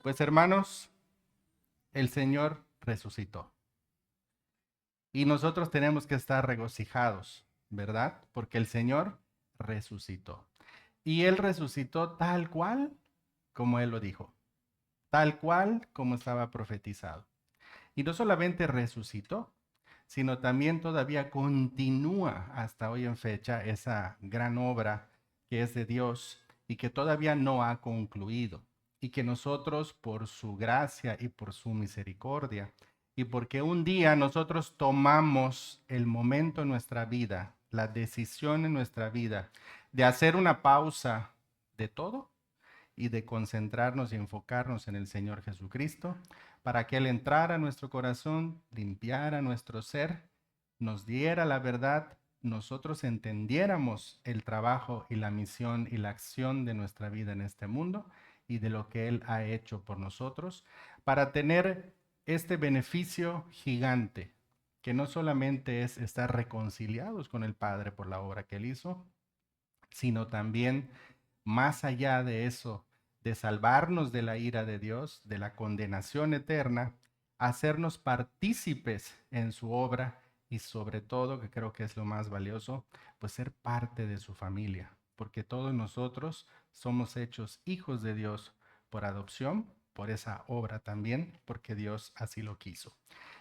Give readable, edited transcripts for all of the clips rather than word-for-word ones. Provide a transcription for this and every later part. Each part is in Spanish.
Pues hermanos, el Señor resucitó. Y nosotros tenemos que estar regocijados, ¿verdad? Porque el Señor resucitó. Y Él resucitó tal cual como Él lo dijo, tal cual como estaba profetizado. Y no solamente resucitó, sino también todavía continúa hasta hoy en fecha esa gran obra que es de Dios y que todavía no ha concluido. Y que nosotros, por su gracia y por su misericordia, y porque un día nosotros tomamos el momento en nuestra vida, la decisión en nuestra vida, de hacer una pausa de todo y de concentrarnos y enfocarnos en el Señor Jesucristo, para que Él entrara a nuestro corazón, limpiara nuestro ser, nos diera la verdad, nosotros entendiéramos el trabajo y la misión y la acción de nuestra vida en este mundo y de lo que Él ha hecho por nosotros, para tener este beneficio gigante, que no solamente es estar reconciliados con el Padre por la obra que Él hizo, sino también más allá de eso, de salvarnos de la ira de Dios, de la condenación eterna, hacernos partícipes en su obra y sobre todo, que creo que es lo más valioso, pues ser parte de su familia, porque todos nosotros somos hechos hijos de Dios por adopción, por esa obra también, porque Dios así lo quiso.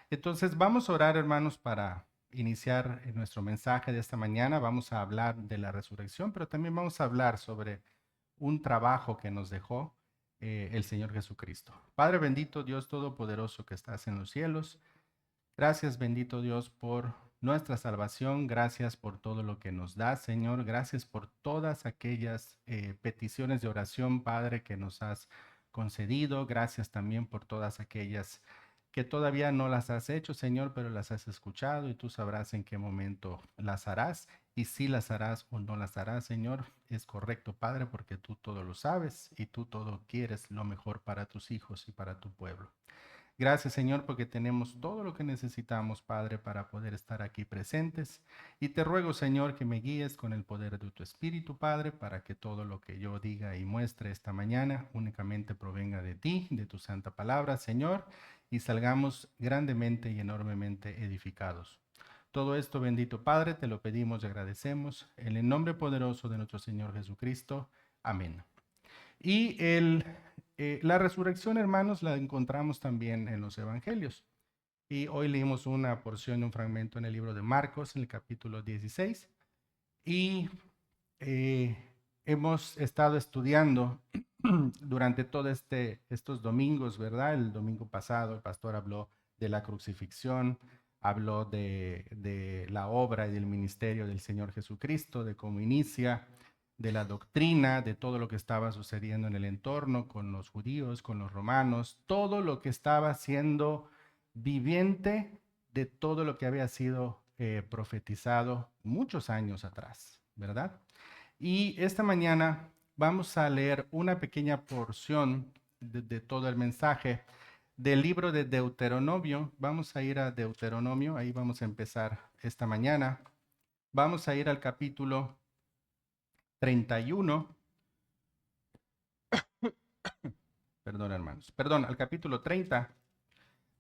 Entonces vamos a orar, hermanos, para iniciar nuestro mensaje de esta mañana. Vamos a hablar de la resurrección, pero también vamos a hablar sobre un trabajo que nos dejó el Señor Jesucristo. Padre bendito, Dios todopoderoso que estás en los cielos, gracias bendito Dios por nuestra salvación, gracias por todo lo que nos das, Señor, gracias por todas aquellas peticiones de oración, Padre, que nos has concedido, gracias también por todas aquellas que todavía no las has hecho, Señor, pero las has escuchado y tú sabrás en qué momento las harás y si las harás o no las harás, Señor. Es correcto, Padre, porque tú todo lo sabes y tú todo quieres lo mejor para tus hijos y para tu pueblo. Gracias, Señor, porque tenemos todo lo que necesitamos, Padre, para poder estar aquí presentes. Y te ruego, Señor, que me guíes con el poder de tu Espíritu, Padre, para que todo lo que yo diga y muestre esta mañana únicamente provenga de ti, de tu santa palabra, Señor, y salgamos grandemente y enormemente edificados. Todo esto, bendito Padre, te lo pedimos y agradecemos en el nombre poderoso de nuestro Señor Jesucristo. Amén. Y la resurrección, hermanos, la encontramos también en los evangelios. Y hoy leímos una porción, un fragmento en el libro de Marcos, en el capítulo 16. Y eh, hemos estado estudiando durante todos estos domingos, ¿verdad? El domingo pasado el pastor habló de la crucifixión, habló de la obra y del ministerio del Señor Jesucristo, de cómo inicia, de la doctrina, de todo lo que estaba sucediendo en el entorno con los judíos, con los romanos, todo lo que estaba siendo viviente de todo lo que había sido profetizado muchos años atrás, ¿verdad? Y esta mañana vamos a leer una pequeña porción de todo el mensaje del libro de Deuteronomio. Vamos a ir a Deuteronomio, ahí vamos a empezar esta mañana. Vamos a ir al capítulo 31. Perdón, hermanos. Perdón, al capítulo 30.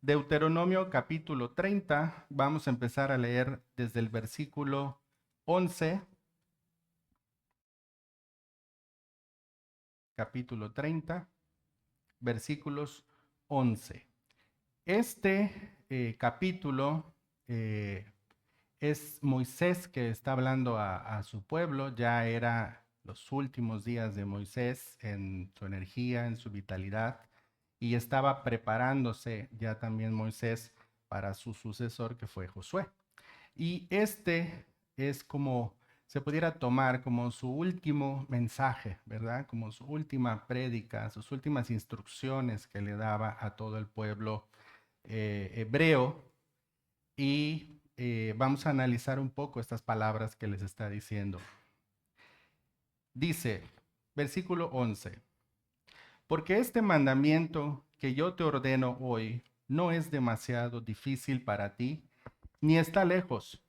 Deuteronomio capítulo 30. Vamos a empezar a leer desde el versículo 11. Capítulo 30, versículos 11. Este capítulo es Moisés que está hablando a su pueblo. Ya era los últimos días de Moisés en su energía, en su vitalidad, y estaba preparándose ya también Moisés para su sucesor, que fue Josué. Y este es como se pudiera tomar como su último mensaje, ¿verdad? Como su última prédica, sus últimas instrucciones que le daba a todo el pueblo hebreo. Y vamos a analizar un poco estas palabras que les está diciendo. Dice, versículo 11, porque este mandamiento que yo te ordeno hoy no es demasiado difícil para ti, ni está lejos.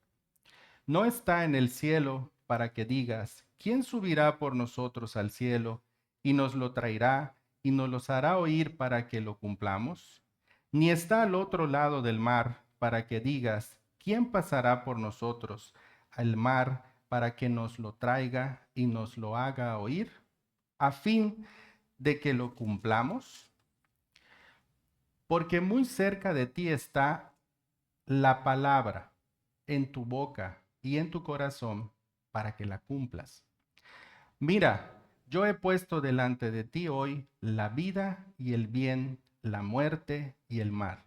No está en el cielo para que digas, ¿quién subirá por nosotros al cielo y nos lo traerá y nos los hará oír para que lo cumplamos? Ni está al otro lado del mar para que digas, ¿quién pasará por nosotros al mar para que nos lo traiga y nos lo haga oír, a fin de que lo cumplamos? Porque muy cerca de ti está la palabra en tu boca y en tu corazón para que la cumplas. Mira, yo he puesto delante de ti hoy la vida y el bien, la muerte y el mal.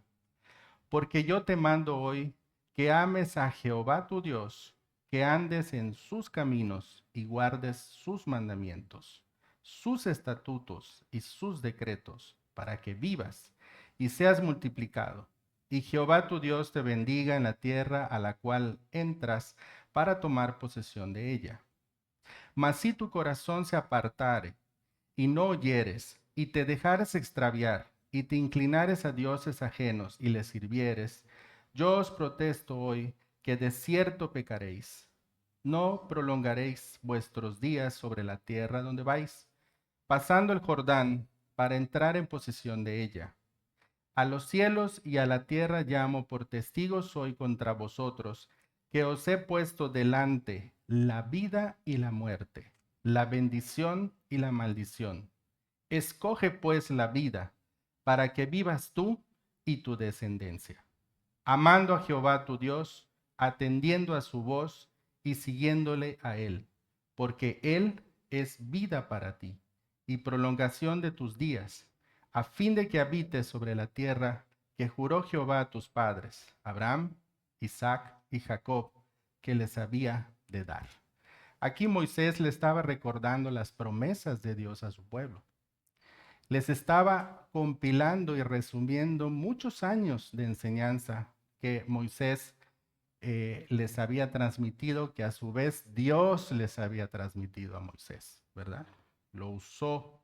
Porque yo te mando hoy que ames a Jehová tu Dios, que andes en sus caminos y guardes sus mandamientos, sus estatutos y sus decretos, para que vivas y seas multiplicado. Y Jehová tu Dios te bendiga en la tierra a la cual entras para tomar posesión de ella. Mas si tu corazón se apartare y no oyeres, y te dejares extraviar, y te inclinares a dioses ajenos y les sirvieres, yo os protesto hoy que de cierto pecaréis. No prolongaréis vuestros días sobre la tierra donde vais, pasando el Jordán para entrar en posesión de ella. A los cielos y a la tierra llamo por testigos hoy contra vosotros, que os he puesto delante la vida y la muerte, la bendición y la maldición. Escoge pues la vida, para que vivas tú y tu descendencia, amando a Jehová tu Dios, atendiendo a su voz y siguiéndole a él, porque él es vida para ti y prolongación de tus días, a fin de que habites sobre la tierra que juró Jehová a tus padres, Abraham, Isaac y Jacob, que les había de dar. Aquí Moisés le estaba recordando las promesas de Dios a su pueblo. Les estaba compilando y resumiendo muchos años de enseñanza que Moisés les había transmitido, que a su vez Dios les había transmitido a Moisés, ¿verdad? Lo usó,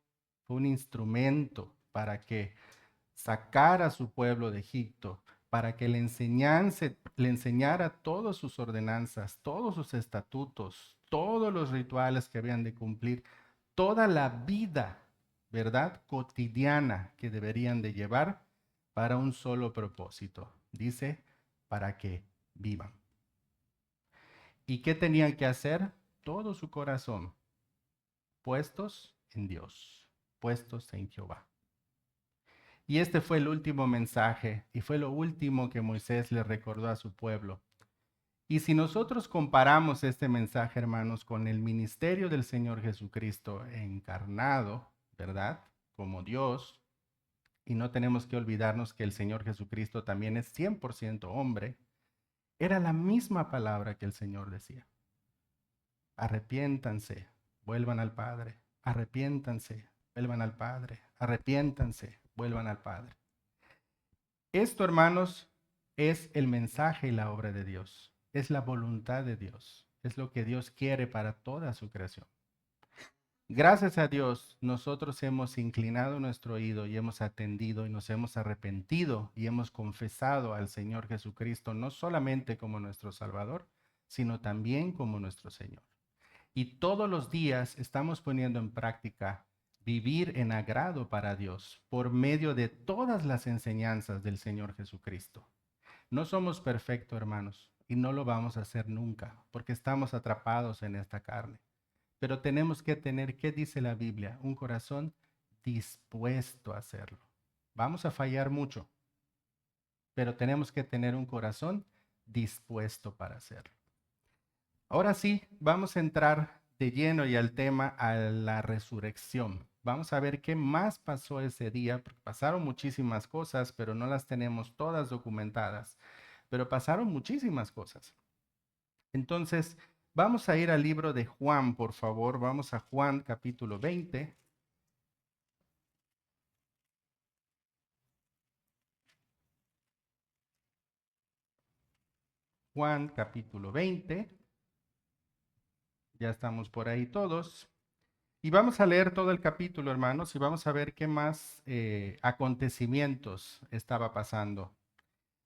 fue un instrumento para que sacara a su pueblo de Egipto, para que le enseñara todas sus ordenanzas, todos sus estatutos, todos los rituales que habían de cumplir, toda la vida, ¿verdad?, cotidiana que deberían de llevar para un solo propósito. Dice, para que vivan. ¿Y qué tenían que hacer? Todo su corazón, puestos en Dios, puestos en Jehová. Y este fue el último mensaje y fue lo último que Moisés le recordó a su pueblo. Y si nosotros comparamos este mensaje, hermanos, con el ministerio del Señor Jesucristo encarnado, ¿verdad?, como Dios, y no tenemos que olvidarnos que el Señor Jesucristo también es 100% hombre, era la misma palabra que el Señor decía. Arrepiéntanse, vuelvan al Padre. Arrepiéntanse, vuelvan al Padre. Arrepiéntanse, vuelvan al Padre. Esto, hermanos, es el mensaje y la obra de Dios. Es la voluntad de Dios. Es lo que Dios quiere para toda su creación. Gracias a Dios, nosotros hemos inclinado nuestro oído y hemos atendido y nos hemos arrepentido y hemos confesado al Señor Jesucristo no solamente como nuestro Salvador, sino también como nuestro Señor. Y todos los días estamos poniendo en práctica vivir en agrado para Dios por medio de todas las enseñanzas del Señor Jesucristo. No somos perfectos, hermanos, y no lo vamos a hacer nunca, porque estamos atrapados en esta carne. Pero tenemos que tener, ¿qué dice la Biblia? Un corazón dispuesto a hacerlo. Vamos a fallar mucho, pero tenemos que tener un corazón dispuesto para hacerlo. Ahora sí, vamos a entrar de lleno y al tema a la resurrección. Vamos a ver qué más pasó ese día, porque pasaron muchísimas cosas, pero no las tenemos todas documentadas. Pero pasaron muchísimas cosas. Entonces, vamos a ir al libro de Juan, por favor. Vamos a Juan capítulo 20. Juan capítulo 20. Ya estamos por ahí todos. Y vamos a leer todo el capítulo, hermanos, y vamos a ver qué más acontecimientos estaba pasando.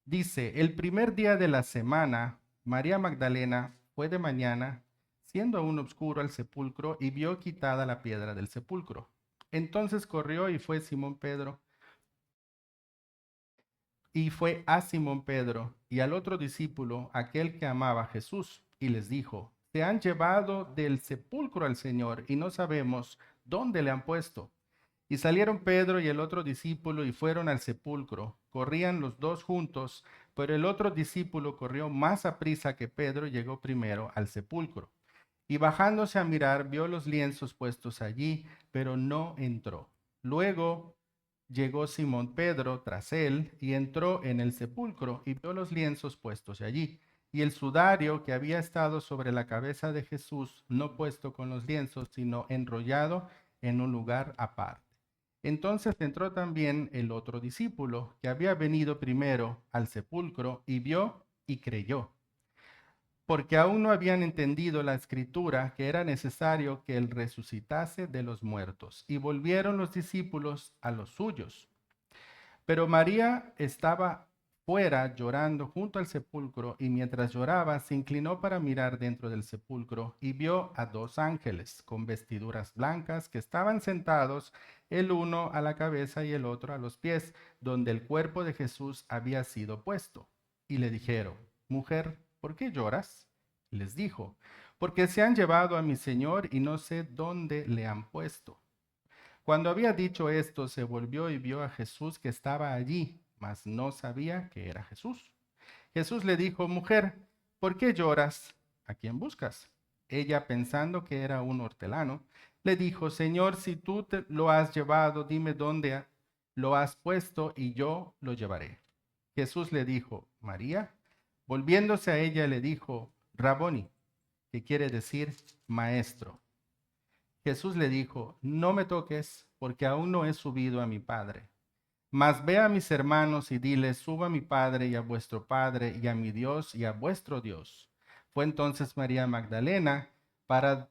Dice, el primer día de la semana, María Magdalena fue de mañana, siendo aún oscuro, al sepulcro y vio quitada la piedra del sepulcro. Entonces corrió y fue Simón Pedro, y fue a Simón Pedro y al otro discípulo, aquel que amaba a Jesús, y les dijo: se han llevado del sepulcro al Señor y no sabemos dónde le han puesto. Y salieron Pedro y el otro discípulo y fueron al sepulcro. Corrían los dos juntos, pero el otro discípulo corrió más aprisa que Pedro y llegó primero al sepulcro. Y bajándose a mirar, vio los lienzos puestos allí, pero no entró. Luego llegó Simón Pedro tras él y entró en el sepulcro y vio los lienzos puestos allí. Y el sudario que había estado sobre la cabeza de Jesús, no puesto con los lienzos, sino enrollado en un lugar aparte. Entonces entró también el otro discípulo que había venido primero al sepulcro y vio y creyó, porque aún no habían entendido la escritura que era necesario que él resucitase de los muertos. Y volvieron los discípulos a los suyos. Pero María estaba fuera llorando junto al sepulcro, y mientras lloraba se inclinó para mirar dentro del sepulcro y vio a dos ángeles con vestiduras blancas que estaban sentados, el uno a la cabeza y el otro a los pies, donde el cuerpo de Jesús había sido puesto. Y le dijeron: mujer, ¿por qué lloras? Les dijo: porque se han llevado a mi Señor y no sé dónde le han puesto. Cuando había dicho esto, se volvió y vio a Jesús que estaba allí, mas no sabía que era Jesús. Jesús le dijo: mujer, ¿por qué lloras? ¿A quién buscas? Ella, pensando que era un hortelano, le dijo: Señor, si tú te lo has llevado, dime dónde lo has puesto y yo lo llevaré. Jesús le dijo: María. Volviéndose a ella, le dijo: Raboni, que quiere decir maestro. Jesús le dijo: no me toques, porque aún no he subido a mi Padre. Mas ve a mis hermanos y diles: suba a mi Padre y a vuestro Padre, y a mi Dios y a vuestro Dios. Fue entonces María Magdalena para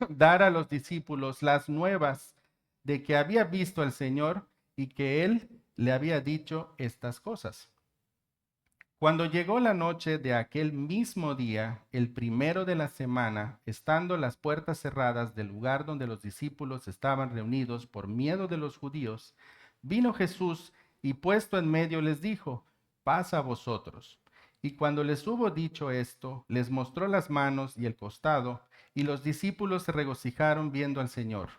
dar a los discípulos las nuevas de que había visto al Señor y que él le había dicho estas cosas. Cuando llegó la noche de aquel mismo día, el primero de la semana, estando las puertas cerradas del lugar donde los discípulos estaban reunidos por miedo de los judíos, vino Jesús y puesto en medio les dijo: paz a vosotros. Y cuando les hubo dicho esto, les mostró las manos y el costado, y los discípulos se regocijaron viendo al Señor.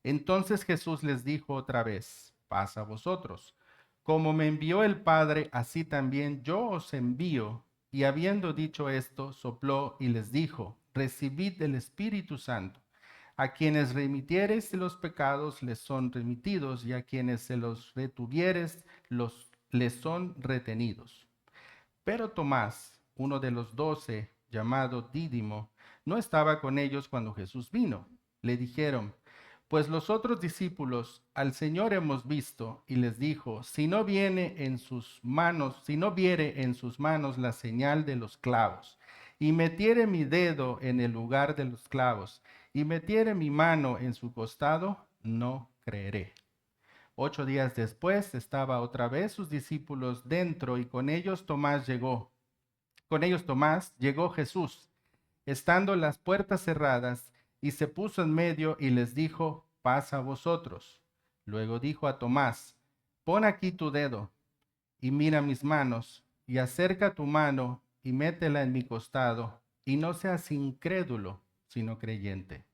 Entonces Jesús les dijo otra vez: paz a vosotros. Como me envió el Padre, así también yo os envío. Y habiendo dicho esto, sopló y les dijo: recibid el Espíritu Santo. A quienes remitiereis los pecados les son remitidos, y a quienes se los retuvieres les son retenidos. Pero Tomás, uno de los 12, llamado Dídimo, no estaba con ellos cuando Jesús vino. Le dijeron: pues los otros discípulos al Señor hemos visto. Y les dijo: si no viene en sus manos, si no viere en sus manos la señal de los clavos, y metiere mi dedo en el lugar de los clavos, y metiere mi mano en su costado, no creeré. 8 días después estaba otra vez sus discípulos dentro, y con ellos Tomás llegó. Con ellos Tomás llegó Jesús, estando las puertas cerradas, y se puso en medio y les dijo: paz a vosotros. Luego dijo a Tomás: pon aquí tu dedo y mira mis manos, y acerca tu mano y métela en mi costado, y no seas incrédulo, sino creyente.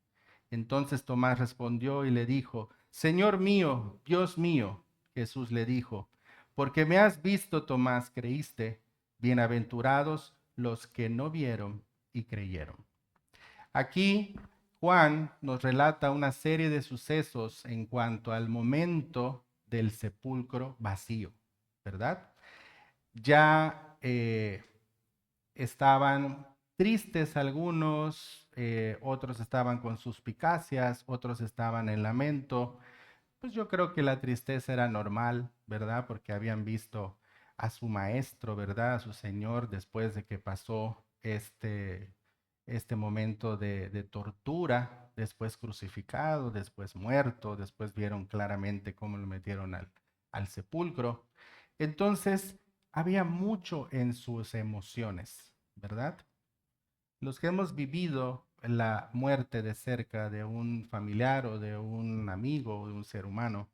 Entonces Tomás respondió y le dijo: Señor mío, Dios mío. Jesús le dijo: porque me has visto, Tomás, creíste. Bienaventurados los que no vieron y creyeron. Aquí Juan nos relata una serie de sucesos en cuanto al momento del sepulcro vacío, ¿verdad? Ya estaban tristes algunos, otros estaban con suspicacias, otros estaban en lamento. Pues yo creo que la tristeza era normal, ¿verdad? Porque habían visto a su maestro, ¿verdad? A su Señor después de que pasó este momento de tortura, después crucificado, después muerto, después vieron claramente cómo lo metieron al sepulcro. Entonces, había mucho en sus emociones, ¿verdad? Los que hemos vivido la muerte de cerca de un familiar o de un amigo o de un ser humano,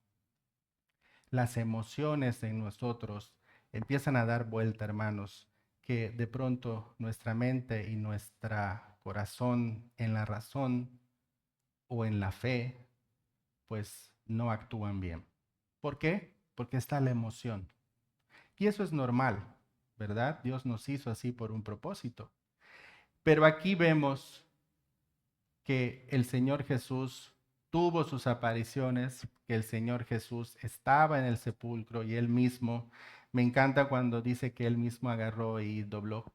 las emociones en nosotros empiezan a dar vuelta, hermanos, que de pronto nuestra mente y nuestro corazón en la razón o en la fe, pues no actúan bien. ¿Por qué? Porque está la emoción. Y eso es normal, ¿verdad? Dios nos hizo así por un propósito. Pero aquí vemos que el Señor Jesús tuvo sus apariciones, que el Señor Jesús estaba en el sepulcro y él mismo, me encanta cuando dice que él mismo agarró y dobló,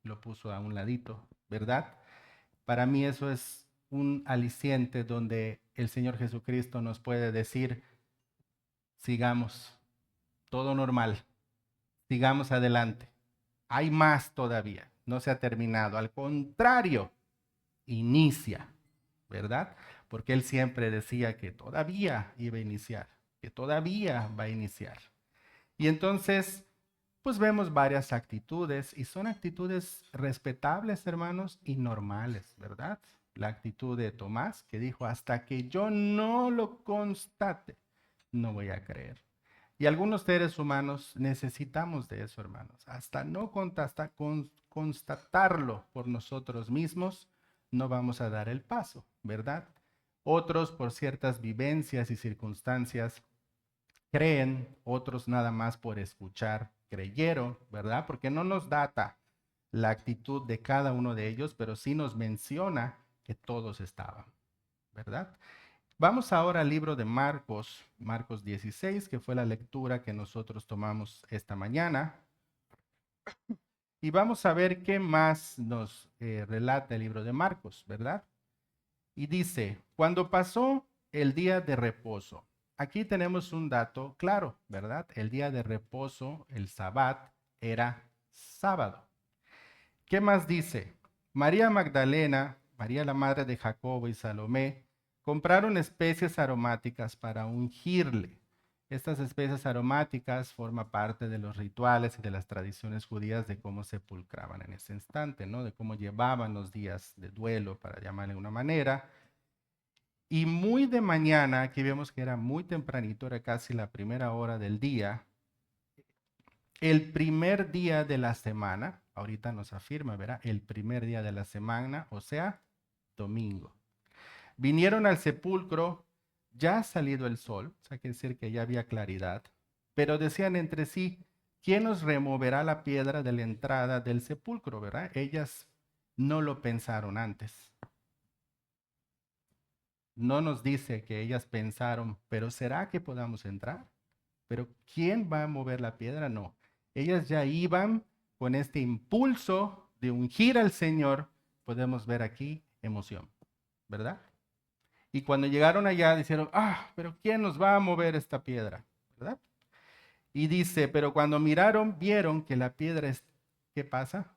lo puso a un ladito, ¿verdad? Para mí eso es un aliciente donde el Señor Jesucristo nos puede decir, sigamos, todo normal, sigamos adelante. Hay más todavía, no se ha terminado. Al contrario, inicia, ¿verdad? Porque él siempre decía que todavía iba a iniciar, que todavía va a iniciar. Y entonces, pues vemos varias actitudes y son actitudes respetables, hermanos, y normales, ¿verdad? La actitud de Tomás, que dijo, hasta que yo no lo constate, no voy a creer. Y algunos seres humanos necesitamos de eso, hermanos. Hasta no constatarlo por nosotros mismos, no vamos a dar el paso, ¿verdad? Otros, por ciertas vivencias y circunstancias, creen, otros nada más por escuchar, creyeron, ¿verdad? Porque no nos data la actitud de cada uno de ellos, pero sí nos menciona que todos estaban, ¿verdad? Vamos ahora al libro de Marcos, Marcos 16, que fue la lectura que nosotros tomamos esta mañana. Y vamos a ver qué más nos relata el libro de Marcos, ¿verdad? Y dice, cuando pasó el día de reposo, aquí tenemos un dato claro, ¿verdad? El día de reposo, el sabbat, era sábado. ¿Qué más dice? María Magdalena, María la madre de Jacobo y Salomé, compraron especies aromáticas para ungirle. Estas especies aromáticas forman parte de los rituales y de las tradiciones judías de cómo sepulcraban en ese instante, ¿no? De cómo llevaban los días de duelo, para llamarle de una manera. Y muy de mañana, aquí vemos que era muy tempranito, era casi la primera hora del día, el primer día de la semana, ahorita nos afirma, ¿verdad? El primer día de la semana, o sea, domingo. Vinieron al sepulcro, ya ha salido el sol, o sea, quiere decir que ya había claridad, pero decían entre sí, ¿quién nos removerá la piedra de la entrada del sepulcro, verdad? Ellas no lo pensaron antes. No nos dice que ellas pensaron, pero ¿será que podamos entrar? Pero ¿quién va a mover la piedra? No. Ellas ya iban con este impulso de ungir al Señor. Podemos ver aquí emoción, ¿verdad? Y cuando llegaron allá, dijeron, pero ¿quién nos va a mover esta piedra? ¿Verdad? Y dice, pero cuando miraron, vieron que la piedra es, ¿qué pasa?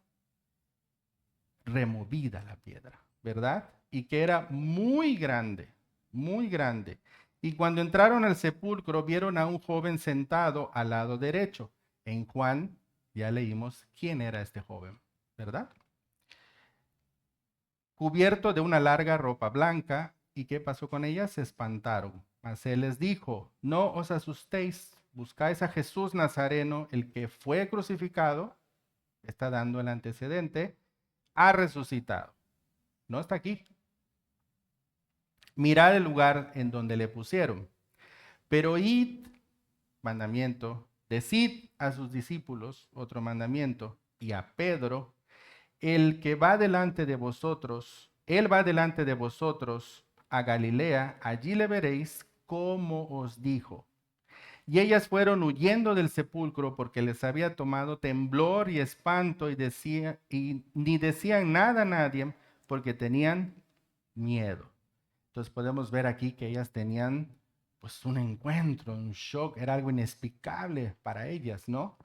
Removida la piedra, ¿verdad? Y que era muy grande, muy grande. Y cuando entraron al sepulcro, vieron a un joven sentado al lado derecho. En Juan ya leímos quién era este joven, ¿verdad? Cubierto de una larga ropa blanca. ¿Y qué pasó con ella? Se espantaron. Mas él les dijo, no os asustéis, buscáis a Jesús Nazareno, el que fue crucificado, está dando el antecedente, ha resucitado. No está aquí. Mirad el lugar en donde le pusieron. Pero id, mandamiento, decid a sus discípulos, otro mandamiento, y a Pedro, el que va delante de vosotros, él va delante de vosotros a Galilea, allí le veréis como os dijo. Y ellas fueron huyendo del sepulcro porque les había tomado temblor y espanto y ni decían nada a nadie porque tenían miedo. Entonces podemos ver aquí que ellas tenían pues un encuentro, un shock, era algo inexplicable para ellas, ¿no?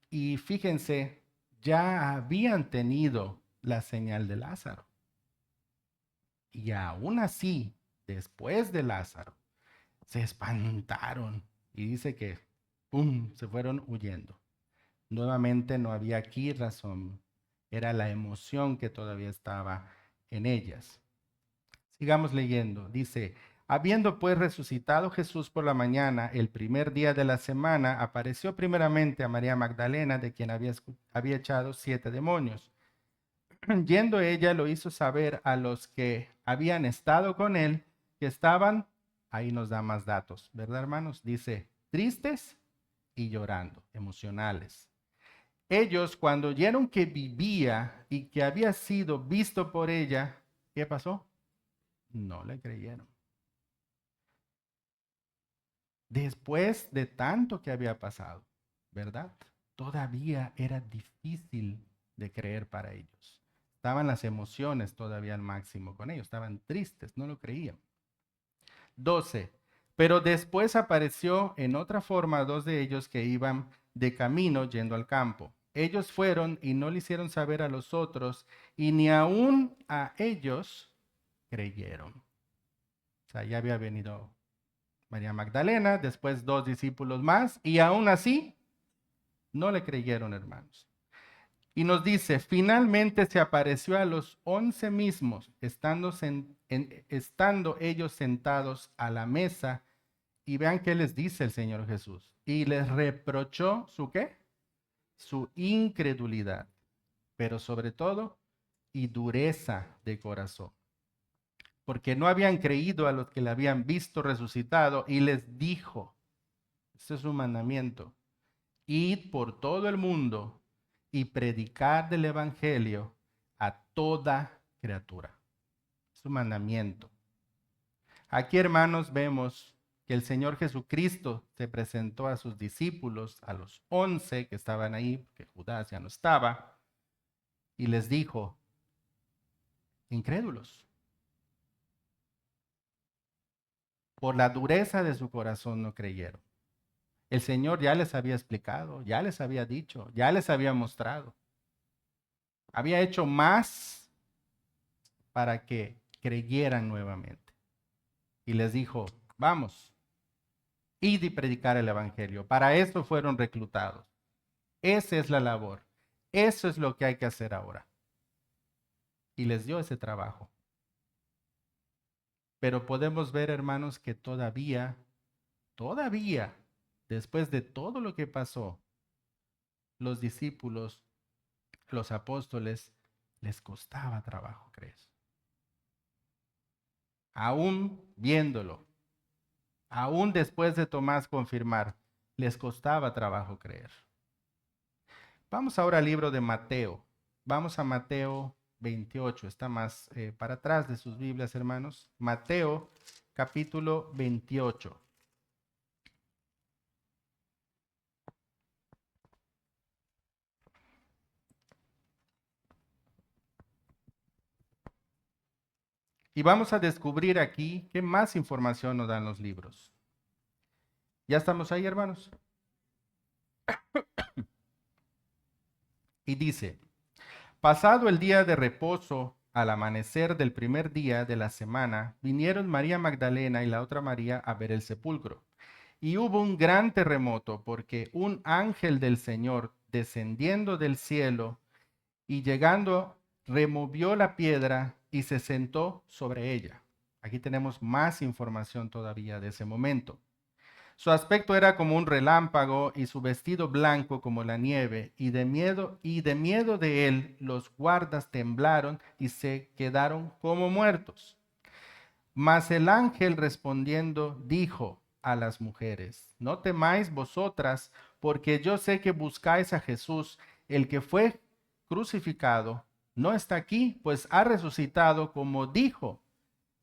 Y fíjense, ya habían tenido la señal de Lázaro. Y aún así, después de Lázaro, se espantaron y dice que, ¡pum!, se fueron huyendo. Nuevamente no había aquí razón, era la emoción que todavía estaba en ellas. Sigamos leyendo. Dice, habiendo pues resucitado Jesús por la mañana, el primer día de la semana, apareció primeramente a María Magdalena, de quien había echado 7 demonios. Yendo ella, lo hizo saber a los que habían estado con él, que estaban, ahí nos da más datos, ¿verdad, hermanos? Dice, tristes y llorando, emocionales. Ellos, cuando oyeron que vivía y que había sido visto por ella, ¿qué pasó? No le creyeron. Después de tanto que había pasado, ¿verdad? Todavía era difícil de creer para ellos. Estaban las emociones todavía al máximo con ellos, estaban tristes, no lo creían. 12. Pero después apareció en otra forma a 2 de ellos que iban de camino yendo al campo. Ellos fueron y no le hicieron saber a los otros, y ni aún a ellos creyeron. O sea, ya había venido María Magdalena, después 2 discípulos más, y aún así no le creyeron, hermanos. Y nos dice, finalmente se apareció a los 11 mismos, estando ellos sentados a la mesa, y vean qué les dice el Señor Jesús. Y les reprochó su ¿qué? Su incredulidad, pero sobre todo, y dureza de corazón. Porque no habían creído a los que le habían visto resucitado, y les dijo, este es un mandamiento, id por todo el mundo y predicad el evangelio a toda criatura. Es un mandamiento. Aquí, hermanos, vemos que el Señor Jesucristo se presentó a sus discípulos, a los 11 que estaban ahí, porque Judas ya no estaba, y les dijo, incrédulos, por la dureza de su corazón no creyeron. El Señor ya les había explicado, ya les había dicho, ya les había mostrado. Había hecho más para que creyeran nuevamente. Y les dijo, vamos, id y predicar el evangelio. Para eso fueron reclutados. Esa es la labor. Eso es lo que hay que hacer ahora. Y les dio ese trabajo. Pero podemos ver, hermanos, que todavía, después de todo lo que pasó, los discípulos, los apóstoles, les costaba trabajo creer. Aún viéndolo, aún después de Tomás confirmar, les costaba trabajo creer. Vamos ahora al libro de Mateo. Vamos a Mateo 28. Está más para atrás de sus Biblias, hermanos. Mateo capítulo 28. Y vamos a descubrir aquí qué más información nos dan los libros. ¿Ya estamos ahí, hermanos? Y dice, pasado el día de reposo, al amanecer del primer día de la semana, vinieron María Magdalena y la otra María a ver el sepulcro. Y hubo un gran terremoto porque un ángel del Señor, descendiendo del cielo y llegando, removió la piedra y se sentó sobre ella. Aquí tenemos más información todavía de ese momento. Su aspecto era como un relámpago y su vestido blanco como la nieve, y de miedo de él los guardas temblaron y se quedaron como muertos. Mas el ángel respondiendo dijo a las mujeres, no temáis vosotras, porque yo sé que buscáis a Jesús, el que fue crucificado. No está aquí, pues ha resucitado como dijo.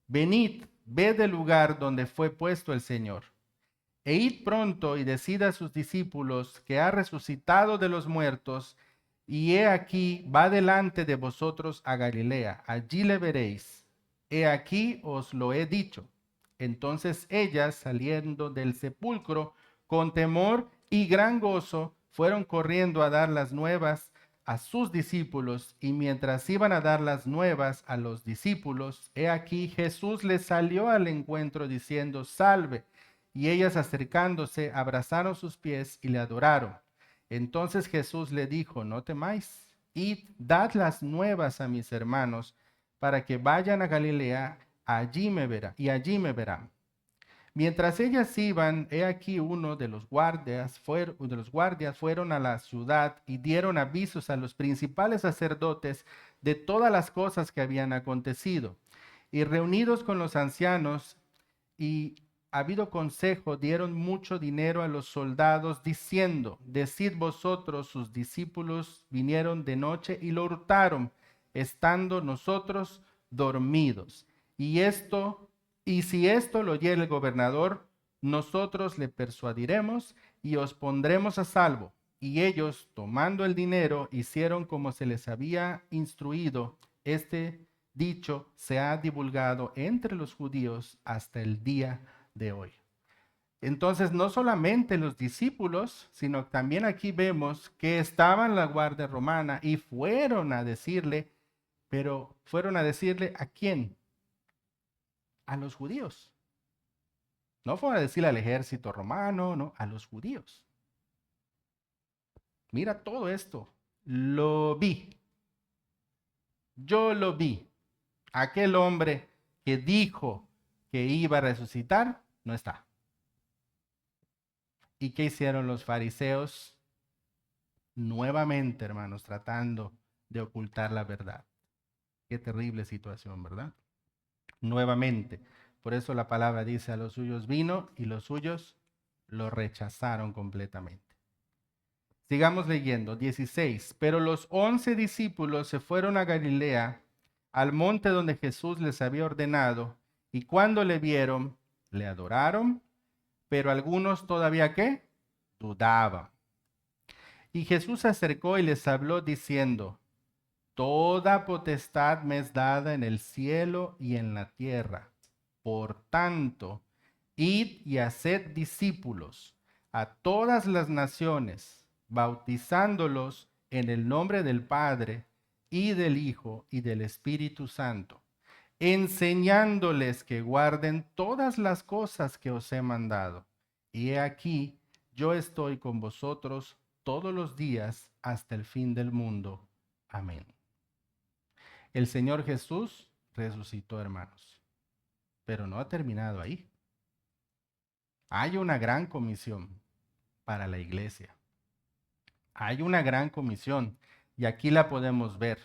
Venid, ved el lugar donde fue puesto el Señor. E id pronto y decid a sus discípulos que ha resucitado de los muertos, y he aquí va delante de vosotros a Galilea, allí le veréis. He aquí os lo he dicho. Entonces ellas, saliendo del sepulcro, con temor y gran gozo, fueron corriendo a dar las nuevas a sus discípulos, y mientras iban a dar las nuevas a los discípulos, he aquí Jesús les salió al encuentro diciendo, salve. Y ellas acercándose, abrazaron sus pies y le adoraron. Entonces Jesús le dijo, no temáis, id, dad las nuevas a mis hermanos, para que vayan a Galilea, allí me verán, y allí me verán. Mientras ellas iban, he aquí uno de los guardias fueron a la ciudad y dieron avisos a los principales sacerdotes de todas las cosas que habían acontecido. Y reunidos con los ancianos y habido consejo, dieron mucho dinero a los soldados, diciendo: decid vosotros, sus discípulos vinieron de noche y lo hurtaron, estando nosotros dormidos. Y si esto lo oyere el gobernador, nosotros le persuadiremos y os pondremos a salvo. Y ellos, tomando el dinero, hicieron como se les había instruido. Este dicho se ha divulgado entre los judíos hasta el día de hoy. Entonces, no solamente los discípulos, sino también aquí vemos que estaban la guardia romana y fueron a decirle, pero fueron a decirle ¿a quién? A los judíos. No fueron a decirle al ejército romano, no, a los judíos. Mira todo esto. Lo vi. Yo lo vi. Aquel hombre que dijo que iba a resucitar, no está. ¿Y qué hicieron los fariseos? Nuevamente, hermanos, tratando de ocultar la verdad. Qué terrible situación, ¿verdad? Nuevamente. Por eso la palabra dice: a los suyos vino y los suyos lo rechazaron completamente. Sigamos leyendo, 16. Pero los 11 discípulos se fueron a Galilea, al monte donde Jesús les había ordenado, y cuando le vieron, le adoraron, pero algunos todavía, ¿qué? Dudaban. Y Jesús se acercó y les habló diciendo: toda potestad me es dada en el cielo y en la tierra. Por tanto, id y haced discípulos a todas las naciones, bautizándolos en el nombre del Padre y del Hijo y del Espíritu Santo, enseñándoles que guarden todas las cosas que os he mandado. Y he aquí, yo estoy con vosotros todos los días hasta el fin del mundo. Amén. El Señor Jesús resucitó, hermanos, pero no ha terminado ahí. Hay una gran comisión para la iglesia. Hay una gran comisión y aquí la podemos ver.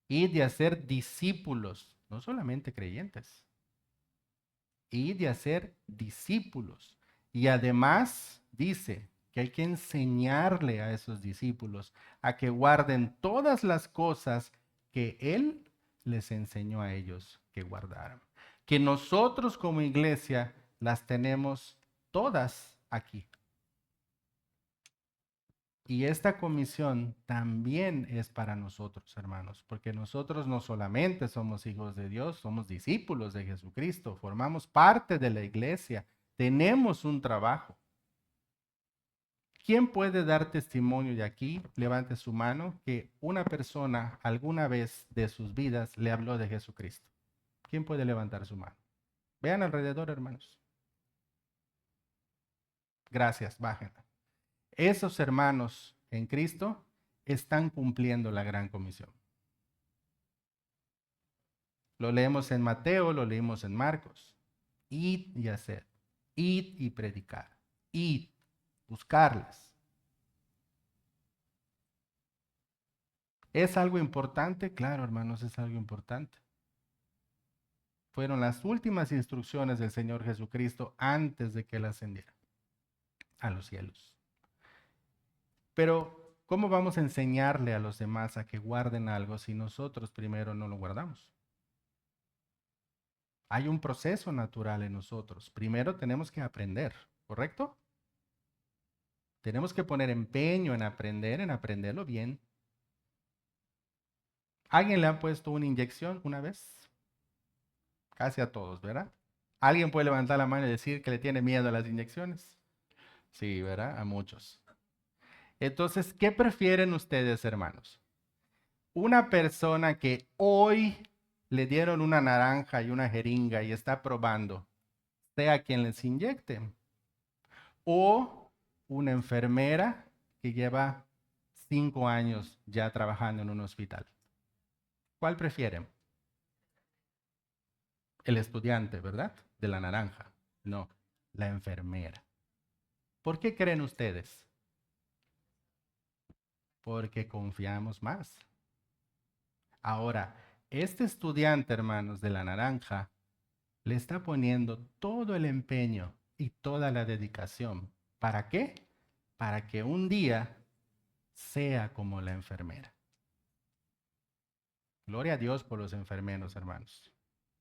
Y de hacer discípulos, no solamente creyentes. Y de hacer discípulos. Y además dice que hay que enseñarle a esos discípulos a que guarden todas las cosas que Él les enseñó a ellos que guardaran. Que nosotros como iglesia las tenemos todas aquí. Y esta comisión también es para nosotros, hermanos, porque nosotros no solamente somos hijos de Dios, somos discípulos de Jesucristo, formamos parte de la iglesia, tenemos un trabajo. ¿Quién puede dar testimonio de aquí? Levante su mano, que una persona alguna vez de sus vidas le habló de Jesucristo. ¿Quién puede levantar su mano? Vean alrededor, hermanos. Gracias, bájenla. Esos hermanos en Cristo están cumpliendo la gran comisión. Lo leemos en Mateo, lo leemos en Marcos. Id y hacer, id y predicar, id, buscarlas. ¿Es algo importante? Claro, hermanos, es algo importante. Fueron las últimas instrucciones del Señor Jesucristo antes de que Él ascendiera a los cielos. Pero, ¿cómo vamos a enseñarle a los demás a que guarden algo si nosotros primero no lo guardamos? Hay un proceso natural en nosotros. Primero tenemos que aprender, ¿correcto? Tenemos que poner empeño en aprenderlo bien. ¿Alguien le ha puesto una inyección una vez? Casi a todos, ¿verdad? ¿Alguien puede levantar la mano y decir que le tiene miedo a las inyecciones? Sí, ¿verdad? A muchos. Entonces, ¿qué prefieren ustedes, hermanos? Una persona que hoy le dieron una naranja y una jeringa y está probando, sea quien les inyecte, o una enfermera que lleva 5 años ya trabajando en un hospital. ¿Cuál prefieren? el estudiante, ¿verdad? De la naranja. No, la enfermera. ¿Por qué creen ustedes? Porque confiamos más. Ahora, este estudiante, hermanos, de la naranja, le está poniendo todo el empeño y toda la dedicación. ¿Para qué? Para que un día sea como la enfermera. Gloria a Dios por los enfermeros, hermanos.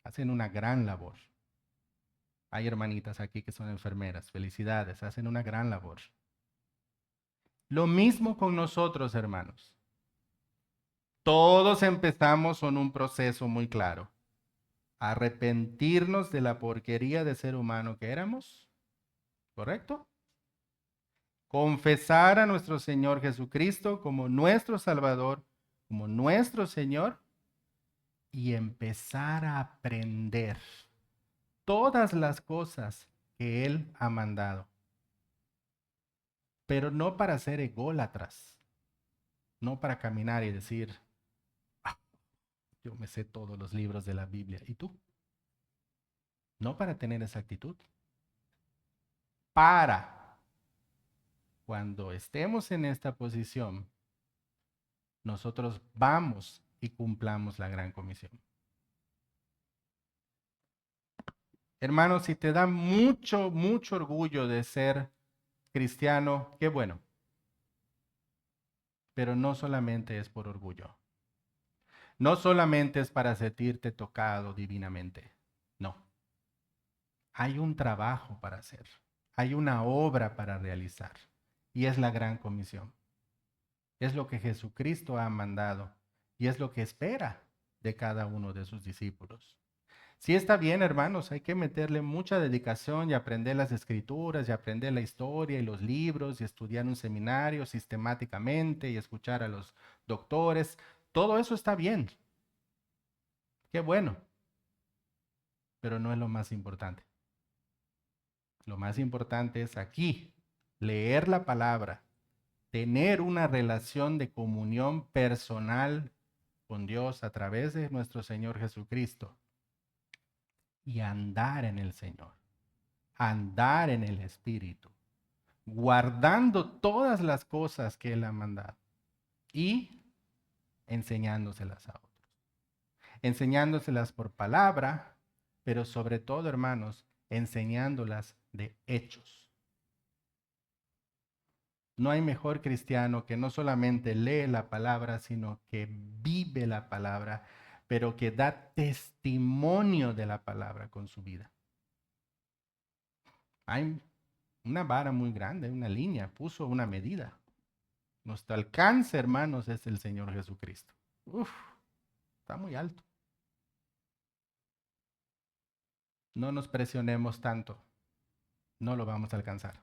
Hacen una gran labor. Hay hermanitas aquí que son enfermeras. Felicidades, hacen una gran labor. Lo mismo con nosotros, hermanos. Todos empezamos con un proceso muy claro. Arrepentirnos de la porquería de ser humano que éramos. ¿Correcto? Confesar a nuestro Señor Jesucristo como nuestro Salvador, como nuestro Señor, y empezar a aprender todas las cosas que Él ha mandado. Pero no para ser ególatras, no para caminar y decir, "Ah, yo me sé todos los libros de la Biblia". ¿Y tú? No para tener esa actitud. Para cuando estemos en esta posición, nosotros vamos y cumplamos la gran comisión. Hermanos, si te da mucho, mucho orgullo de ser cristiano, qué bueno. Pero no solamente es por orgullo. No solamente es para sentirte tocado divinamente. No. Hay un trabajo para hacer. Hay una obra para realizar. Y es la gran comisión. Es lo que Jesucristo ha mandado. Y es lo que espera de cada uno de sus discípulos. Sí, está bien, hermanos, hay que meterle mucha dedicación y aprender las escrituras y aprender la historia y los libros y estudiar un seminario sistemáticamente y escuchar a los doctores. Todo eso está bien. Qué bueno, pero no es lo más importante. Lo más importante es aquí, leer la palabra, tener una relación de comunión personal con Dios a través de nuestro Señor Jesucristo y andar en el Señor, andar en el Espíritu, guardando todas las cosas que Él ha mandado y enseñándoselas a otros. Enseñándoselas por palabra, pero sobre todo, hermanos, enseñándolas de hechos. No hay mejor cristiano que no solamente lee la palabra, sino que vive la palabra, pero que da testimonio de la palabra con su vida. Hay una vara muy grande, una línea, puso una medida. Nuestro alcance, hermanos, es el Señor Jesucristo. Uf, está muy alto. No nos presionemos tanto, no lo vamos a alcanzar.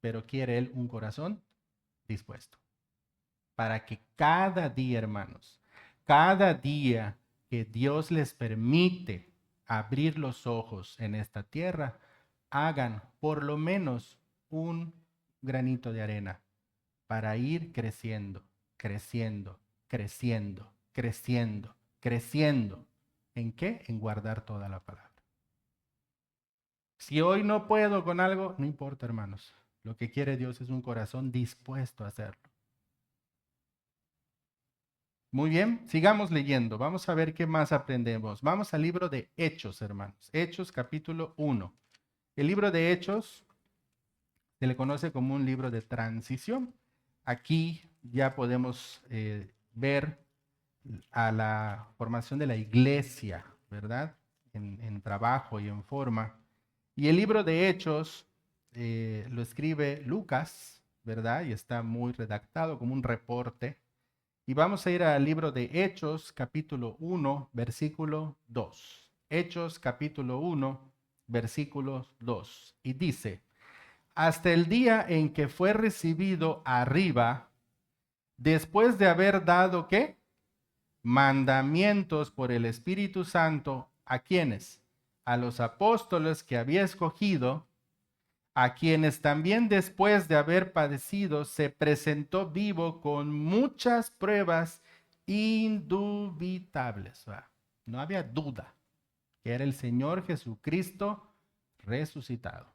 Pero quiere Él un corazón dispuesto. Para que cada día, hermanos, cada día que Dios les permite abrir los ojos en esta tierra, hagan por lo menos un granito de arena para ir creciendo, creciendo, creciendo, creciendo, creciendo. ¿En qué? En guardar toda la palabra. Si hoy no puedo con algo, no importa, hermanos. Lo que quiere Dios es un corazón dispuesto a hacerlo. Muy bien, sigamos leyendo. Vamos a ver qué más aprendemos. Vamos al libro de Hechos, hermanos. Hechos capítulo 1. El libro de Hechos se le conoce como un libro de transición. Aquí ya podemos ver a la formación de la iglesia, ¿verdad? En trabajo y en forma. Y el libro de Hechos lo escribe Lucas, ¿verdad? Y está muy redactado como un reporte. Y vamos a ir al libro de Hechos, capítulo 1, versículo 2. Hechos, capítulo 1, versículo 2. Y dice, hasta el día en que fue recibido arriba, después de haber dado, ¿qué? Mandamientos por el Espíritu Santo, ¿a quiénes? A los apóstoles que había escogido, a quienes también después de haber padecido se presentó vivo con muchas pruebas indubitables. No había duda. que era el Señor Jesucristo resucitado,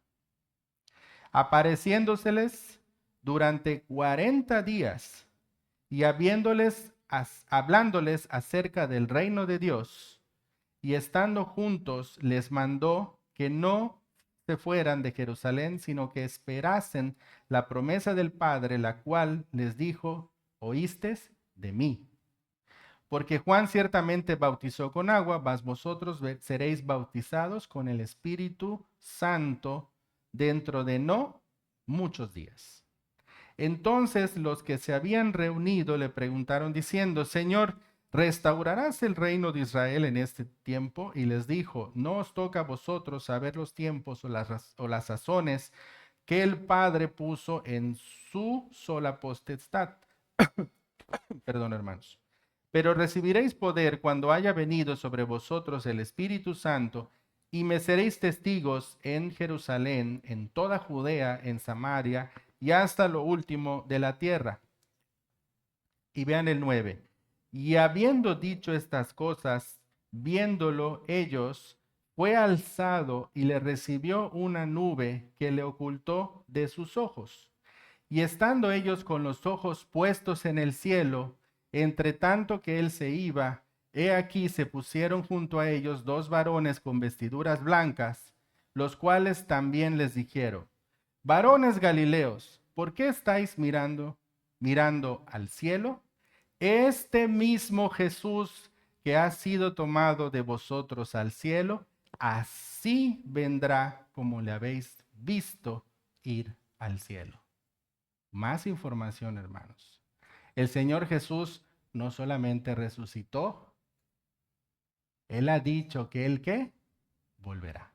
apareciéndoseles durante 40 días y hablándoles acerca del reino de Dios, y estando juntos les mandó que no se fueran de Jerusalén, sino que esperasen la promesa del Padre, la cual les dijo: oístes de mí. Porque Juan ciertamente bautizó con agua, mas vosotros seréis bautizados con el Espíritu Santo dentro de no muchos días. Entonces los que se habían reunido le preguntaron diciendo: Señor, ¿restaurarás el reino de Israel en este tiempo? Y les dijo: no os toca a vosotros saber los tiempos o las sazones que el Padre puso en su sola potestad. Perdón, hermanos. Pero recibiréis poder cuando haya venido sobre vosotros el Espíritu Santo, y me seréis testigos en Jerusalén, en toda Judea, en Samaria y hasta lo último de la tierra. Y vean el 9. Y habiendo dicho estas cosas, viéndolo ellos, fue alzado y le recibió una nube que le ocultó de sus ojos. Y estando ellos con los ojos puestos en el cielo, entre tanto que él se iba, he aquí se pusieron junto a ellos dos varones con vestiduras blancas, los cuales también les dijeron: varones Galileos, ¿por qué estáis mirando al cielo? Este mismo Jesús que ha sido tomado de vosotros al cielo, así vendrá como le habéis visto ir al cielo. Más información, hermanos. El Señor Jesús no solamente resucitó, Él ha dicho que Él, ¿qué? Volverá.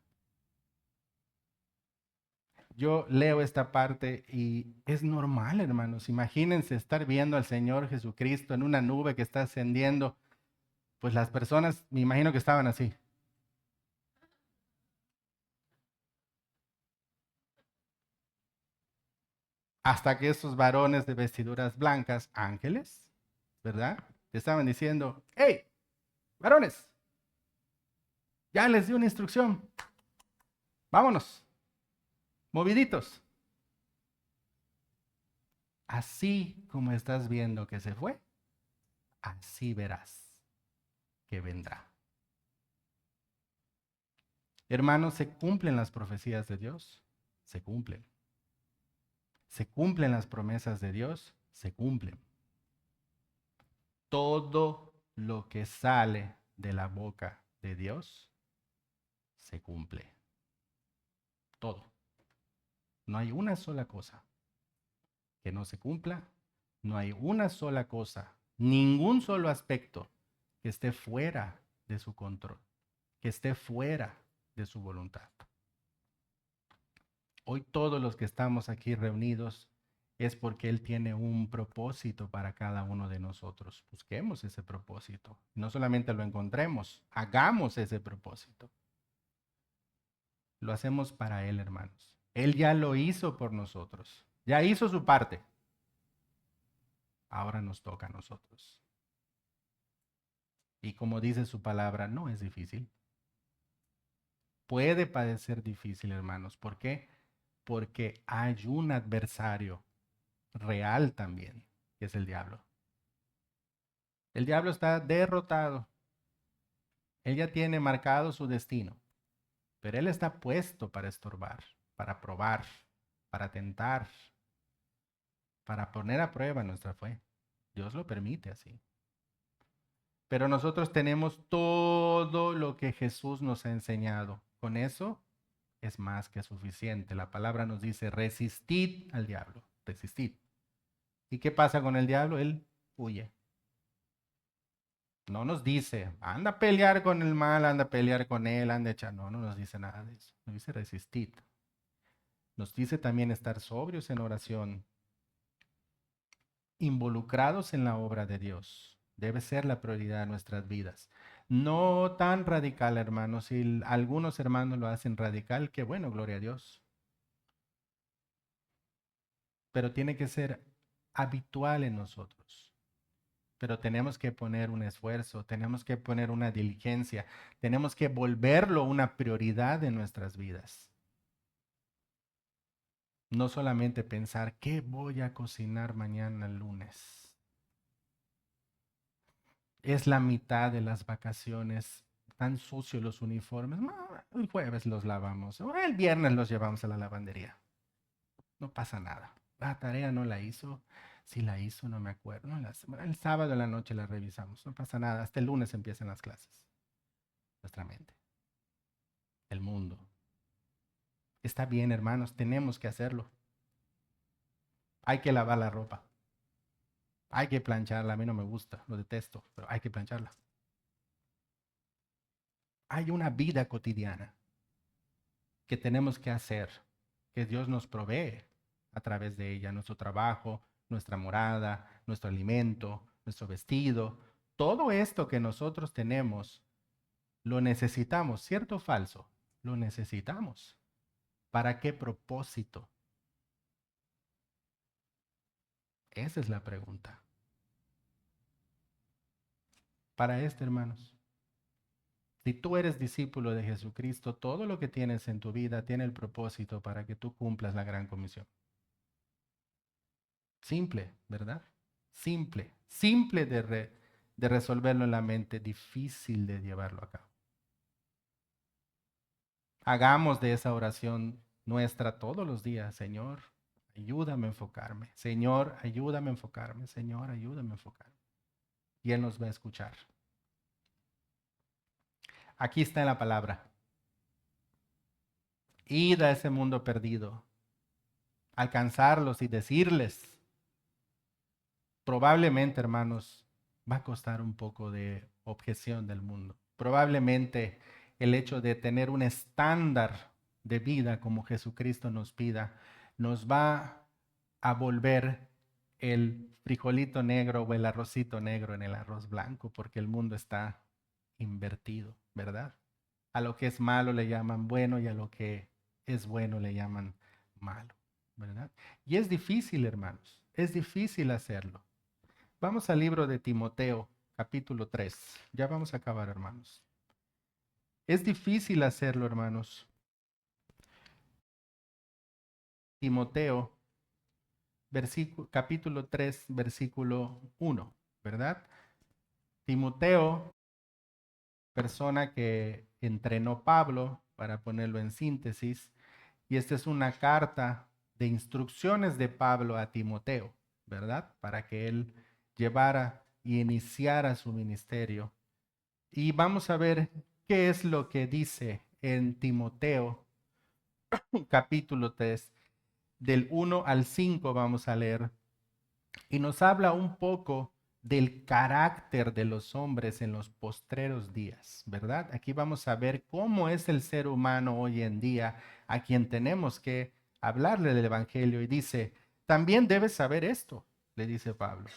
Yo leo esta parte y es normal, hermanos. Imagínense estar viendo al Señor Jesucristo en una nube que está ascendiendo. Pues las personas, me imagino que estaban así. Hasta que esos varones de vestiduras blancas, ángeles, ¿verdad? Estaban diciendo: hey, varones, ya les di una instrucción. Vámonos, moviditos. Así como estás viendo que se fue, así verás que vendrá. Hermanos, ¿se cumplen las profecías de Dios? Se cumplen. ¿Se cumplen las promesas de Dios? Se cumplen. Todo lo que sale de la boca de Dios se cumple. Todo. No hay una sola cosa que no se cumpla. No hay una sola cosa, ningún solo aspecto que esté fuera de su control, que esté fuera de su voluntad. Hoy todos los que estamos aquí reunidos es porque Él tiene un propósito para cada uno de nosotros. Busquemos ese propósito. No solamente lo encontremos, hagamos ese propósito. Lo hacemos para Él, hermanos. Él ya lo hizo por nosotros. Ya hizo su parte. Ahora nos toca a nosotros. Y como dice su palabra, no es difícil. Puede parecer difícil, hermanos. ¿Por qué? Porque hay un adversario real también, que es el diablo. El diablo está derrotado. Él ya tiene marcado su destino, pero él está puesto para estorbar, para probar, para tentar, para poner a prueba nuestra fe. Dios lo permite así. Pero nosotros tenemos todo lo que Jesús nos ha enseñado. Con eso es más que suficiente. La palabra nos dice: resistid al diablo, resistid. ¿Y qué pasa con el diablo? Él huye. No nos dice: anda a pelear con el mal, anda a pelear con él, anda a echar. No, no nos dice nada de eso. Nos dice resistid. Nos dice también estar sobrios en oración, involucrados en la obra de Dios. Debe ser la prioridad de nuestras vidas. No tan radical, hermanos. Si algunos hermanos lo hacen radical, qué bueno, gloria a Dios. Pero tiene que ser habitual en nosotros. pero tenemos que poner un esfuerzo, tenemos que poner una diligencia, tenemos que volverlo una prioridad en nuestras vidas. No solamente pensar, ¿qué voy a cocinar mañana el lunes? Es la mitad de las vacaciones, tan sucios los uniformes. No, el jueves los lavamos, o el viernes los llevamos a la lavandería. No pasa nada. La tarea no la hizo. Si la hizo, no me acuerdo. No, el sábado en la noche la revisamos. No pasa nada. Hasta el lunes empiezan las clases. Nuestra mente, el mundo. Está bien, hermanos, tenemos que hacerlo. Hay que lavar la ropa. Hay que plancharla. A mí no me gusta, lo detesto, pero hay que plancharla. Hay una vida cotidiana que tenemos que hacer, que Dios nos provee a través de ella, nuestro trabajo, nuestra morada, nuestro alimento, nuestro vestido. Todo esto que nosotros tenemos, lo necesitamos, ¿cierto o falso? Lo necesitamos. ¿Para qué propósito? Esa es la pregunta. Para esto, hermanos. Si tú eres discípulo de Jesucristo, todo lo que tienes en tu vida tiene el propósito para que tú cumplas la gran comisión. Simple, ¿verdad? Simple, simple de resolverlo en la mente, difícil de llevarlo a cabo. Hagamos de esa oración nuestra todos los días, Señor, ayúdame a enfocarme. Señor, ayúdame a enfocarme. Señor, ayúdame a enfocarme. Y Él nos va a escuchar. Aquí está en la palabra. Id a ese mundo perdido, alcanzarlos y decirles. Probablemente, hermanos, va a costar un poco de objeción del mundo. Probablemente el hecho de tener un estándar de vida como Jesucristo nos pida, nos va a volver el frijolito negro o el arrocito negro en el arroz blanco, porque el mundo está invertido, ¿verdad? A lo que es malo le llaman bueno y a lo que es bueno le llaman malo, ¿verdad? Y es difícil, hermanos, es difícil hacerlo. Vamos al libro de Timoteo, capítulo 3. Ya vamos a acabar, hermanos. Es difícil hacerlo, hermanos. Timoteo, capítulo 3, versículo 1, ¿verdad? Timoteo, persona que entrenó Pablo, para ponerlo en síntesis, y esta es una carta de instrucciones de Pablo a Timoteo, ¿verdad? Para que él llevara y iniciara su ministerio. Y vamos a ver qué es lo que dice en Timoteo, capítulo 3, del 1 al 5 vamos a leer. Y nos habla un poco del carácter de los hombres en los postreros días, ¿verdad? Aquí vamos a ver cómo es el ser humano hoy en día a quien tenemos que hablarle del Evangelio. Y dice, también debes saber esto, le dice Pablo,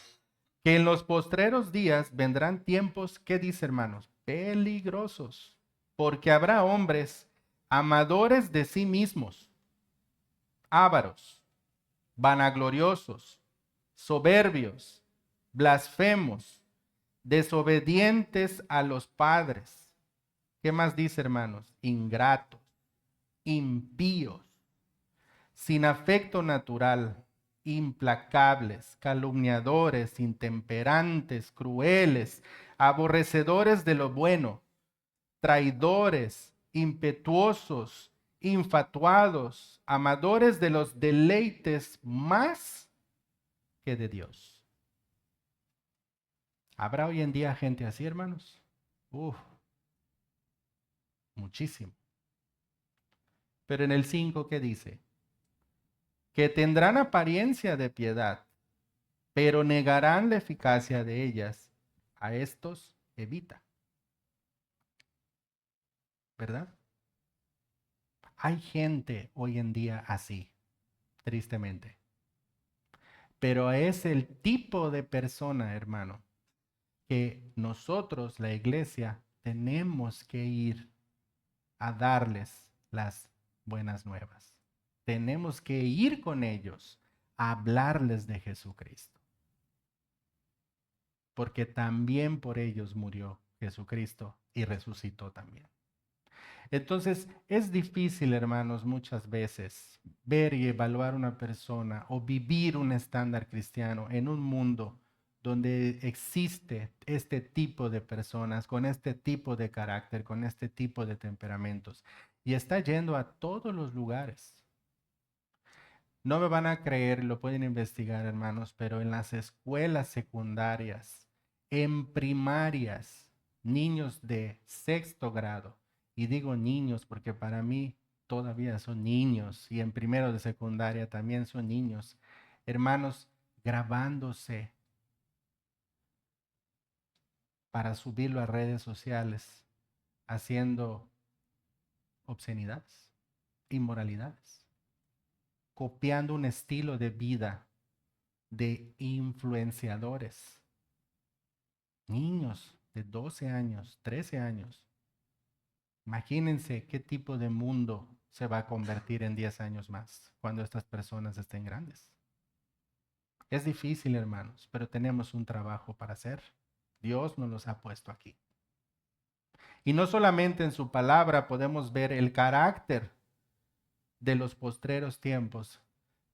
que en los postreros días vendrán tiempos, ¿qué dice, hermanos? Peligrosos, porque habrá hombres amadores de sí mismos, ávaros, vanagloriosos, soberbios, blasfemos, desobedientes a los padres. ¿Qué más dice, hermanos? Ingratos, impíos, sin afecto natural, implacables, calumniadores, intemperantes, crueles, aborrecedores de lo bueno, traidores, impetuosos, infatuados, amadores de los deleites más que de Dios. ¿Habrá hoy en día gente así, hermanos? Uf, muchísimo. Pero en el 5, ¿qué dice? Que tendrán apariencia de piedad, pero negarán la eficacia de ellas. A estos evita. ¿Verdad? Hay gente hoy en día así, tristemente. Pero es el tipo de persona, hermano, que nosotros, la iglesia, tenemos que ir a darles las buenas nuevas. Tenemos que ir con ellos a hablarles de Jesucristo. porque también por ellos murió Jesucristo y resucitó también. Entonces, es difícil, hermanos, muchas veces ver y evaluar una persona o vivir un estándar cristiano en un mundo donde existe este tipo de personas, con este tipo de carácter, con este tipo de temperamentos. Y está yendo a todos los lugares. No me van a creer, lo pueden investigar, hermanos, pero en las escuelas secundarias, en primarias, niños de sexto grado, y digo niños porque para mí todavía son niños, y en primero de secundaria también son niños, hermanos, grabándose para subirlo a redes sociales, haciendo obscenidades, inmoralidades, copiando un estilo de vida de influenciadores, niños de 12 años, 13 años. Imagínense qué tipo de mundo se va a convertir en 10 años más cuando estas personas estén grandes. Es difícil, hermanos, pero tenemos un trabajo para hacer. Dios nos los ha puesto aquí. Y no solamente en su palabra podemos ver el carácter de los postreros tiempos.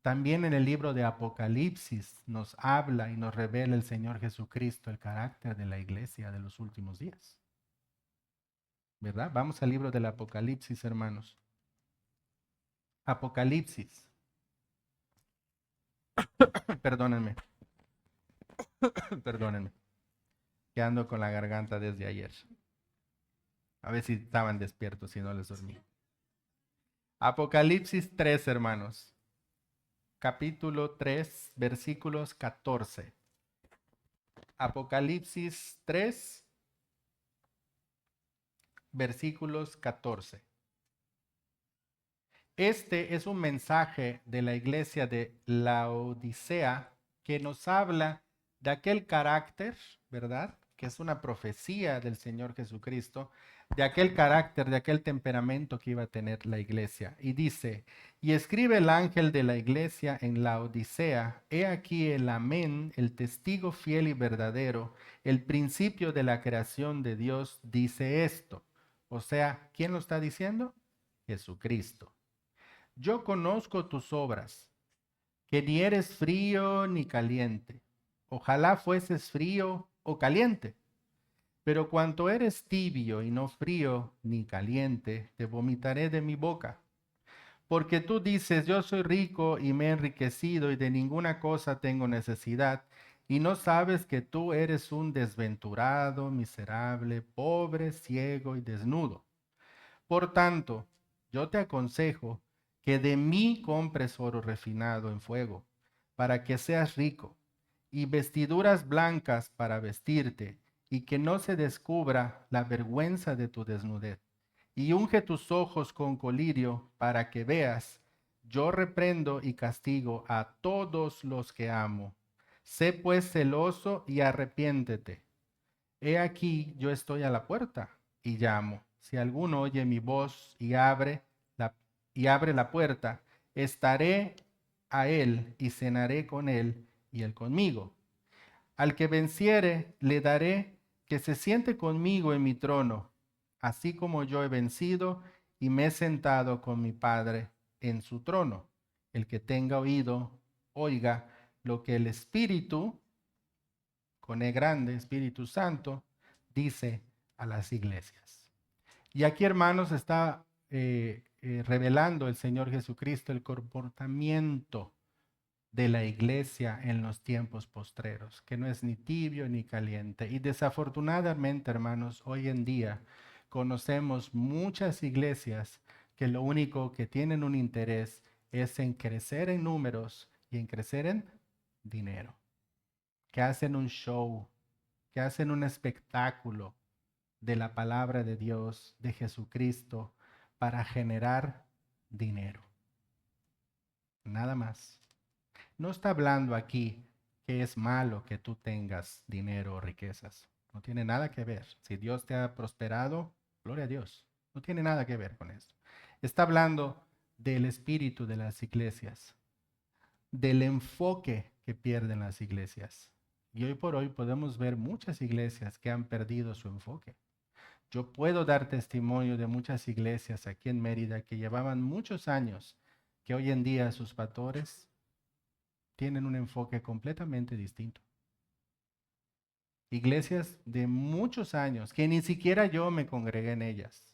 También en el libro de Apocalipsis nos habla y nos revela el Señor Jesucristo el carácter de la iglesia de los últimos días. ¿Verdad? Vamos al libro del Apocalipsis, hermanos. Apocalipsis. Perdónenme. Perdónenme. Que ando con la garganta desde ayer. A ver si estaban despiertos y no les dormí. Apocalipsis 3, hermanos. Capítulo 3, versículos 14. Apocalipsis 3, versículos 14. Este es un mensaje de la iglesia de Laodicea que nos habla de aquel carácter, ¿verdad? Que es una profecía del Señor Jesucristo, de aquel carácter, de aquel temperamento que iba a tener la iglesia. Y dice, y escribe el ángel de la iglesia en Laodicea, he aquí el amén, el testigo fiel y verdadero, el principio de la creación de Dios, dice esto. O sea, ¿quién lo está diciendo? Jesucristo. Yo conozco tus obras, que ni eres frío ni caliente. Ojalá fueses frío o caliente. Pero cuanto eres tibio y no frío ni caliente, te vomitaré de mi boca. Porque tú dices, yo soy rico y me he enriquecido y de ninguna cosa tengo necesidad, y no sabes que tú eres un desventurado, miserable, pobre, ciego y desnudo. Por tanto, yo te aconsejo que de mí compres oro refinado en fuego, para que seas rico, y vestiduras blancas para vestirte, y que no se descubra la vergüenza de tu desnudez. Y unge tus ojos con colirio para que veas. Yo reprendo y castigo a todos los que amo. Sé pues celoso y arrepiéntete. He aquí, yo estoy a la puerta y llamo. Si alguno oye mi voz y abre la puerta, estaré a él y cenaré con él y él conmigo. Al que venciere, le daré que se siente conmigo en mi trono, así como yo he vencido y me he sentado con mi Padre en su trono. El que tenga oído, oiga lo que el Espíritu, con E grande, Espíritu Santo, dice a las iglesias. Y aquí, hermanos, está revelando el Señor Jesucristo el comportamiento de la iglesia en los tiempos postreros, que no es ni tibio ni caliente. Y desafortunadamente, hermanos, hoy en día conocemos muchas iglesias que lo único que tienen un interés es en crecer en números y en crecer en dinero, que hacen un show, que hacen un espectáculo de la palabra de Dios, de Jesucristo, para generar dinero. Nada más. No está hablando aquí que es malo que tú tengas dinero o riquezas. No tiene nada que ver. Si Dios te ha prosperado, gloria a Dios. No tiene nada que ver con eso. Está hablando del espíritu de las iglesias, del enfoque que pierden las iglesias. Y hoy por hoy podemos ver muchas iglesias que han perdido su enfoque. Yo puedo dar testimonio de muchas iglesias aquí en Mérida que llevaban muchos años, que hoy en día sus pastores tienen un enfoque completamente distinto. Iglesias de muchos años, que ni siquiera yo me congregué en ellas.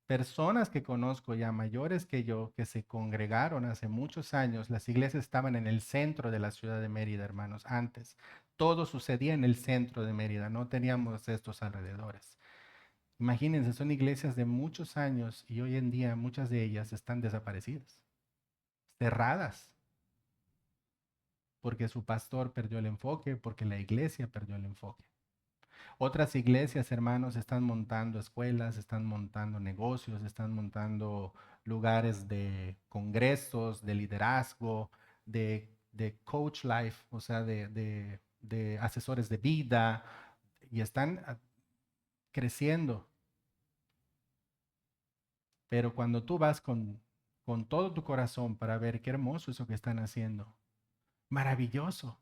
Personas que conozco ya mayores que yo, que se congregaron hace muchos años. Las iglesias estaban en el centro de la ciudad de Mérida, hermanos, antes. Todo sucedía en el centro de Mérida, no teníamos estos alrededores. Imagínense, son iglesias de muchos años y hoy en día muchas de ellas están desaparecidas, cerradas, porque su pastor perdió el enfoque, porque la iglesia perdió el enfoque. Otras iglesias, hermanos, están montando escuelas, están montando negocios, están montando lugares de congresos, de liderazgo, de coach life, o sea, de asesores de vida, y están creciendo. Pero cuando tú vas con todo tu corazón para ver qué hermoso eso que están haciendo, maravilloso,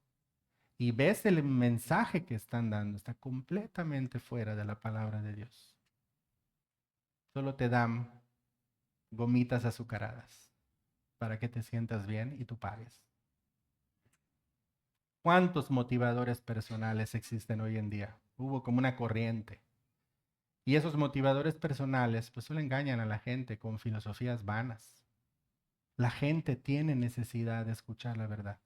y ves el mensaje que están dando, está completamente fuera de la palabra de Dios. Solo te dan gomitas azucaradas para que te sientas bien y tú pagues. ¿Cuántos motivadores personales existen hoy en día? Hubo como una corriente. Y esos motivadores personales pues solo engañan a la gente con filosofías vanas. La gente tiene necesidad de escuchar la verdad.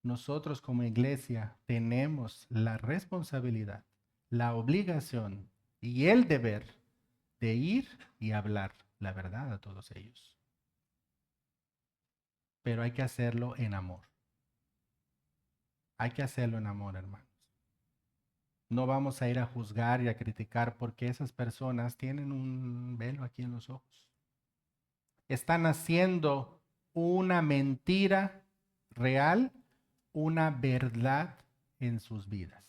Nosotros como iglesia tenemos la responsabilidad, la obligación y el deber de ir y hablar la verdad a todos ellos. Pero hay que hacerlo en amor. Hay que hacerlo en amor, hermanos. No vamos a ir a juzgar y a criticar porque esas personas tienen un velo aquí en los ojos. Están haciendo una mentira real, una verdad en sus vidas.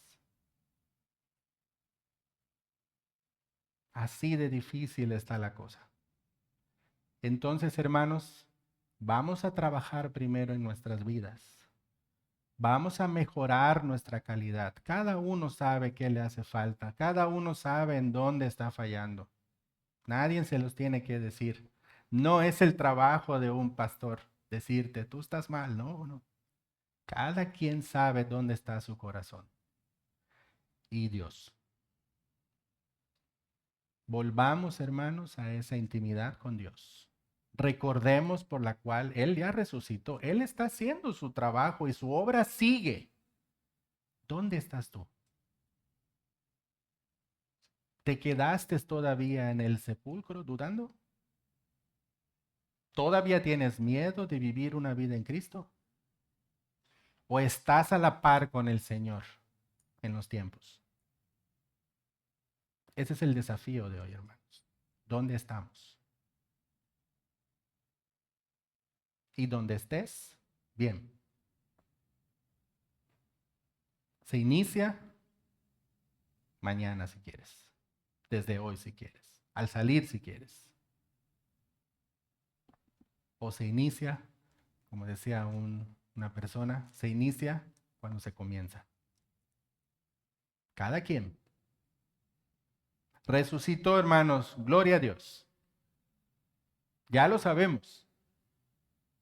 Así de difícil está la cosa. Entonces, hermanos, vamos a trabajar primero en nuestras vidas. Vamos a mejorar nuestra calidad. Cada uno sabe qué le hace falta. Cada uno sabe en dónde está fallando. Nadie se los tiene que decir. No es el trabajo de un pastor decirte, tú estás mal. No, no. Cada quien sabe dónde está su corazón. Y Dios. Volvamos, hermanos, a esa intimidad con Dios. Recordemos por la cual Él ya resucitó. Él está haciendo su trabajo y su obra sigue. ¿Dónde estás tú? ¿Te quedaste todavía en el sepulcro dudando? ¿Todavía tienes miedo de vivir una vida en Cristo? ¿O estás a la par con el Señor en los tiempos? Ese es el desafío de hoy, hermanos. ¿Dónde estamos? Y donde estés, bien. Se inicia mañana si quieres. Desde hoy si quieres. Al salir si quieres. O se inicia, como decía una persona, se inicia cuando se comienza. Cada quien. Resucitó, hermanos. Gloria a Dios. Ya lo sabemos.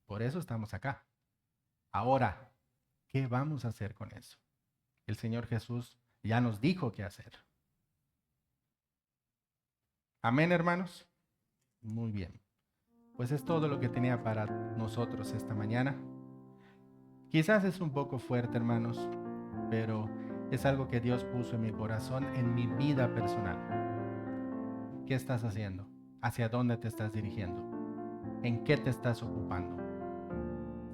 Por eso estamos acá. Ahora, ¿qué vamos a hacer con eso? El Señor Jesús ya nos dijo qué hacer. Amén, hermanos. Muy bien. Pues es todo lo que tenía para nosotros esta mañana. Quizás es un poco fuerte, hermanos, pero es algo que Dios puso en mi corazón, en mi vida personal. ¿Qué estás haciendo? ¿Hacia dónde te estás dirigiendo? ¿En qué te estás ocupando?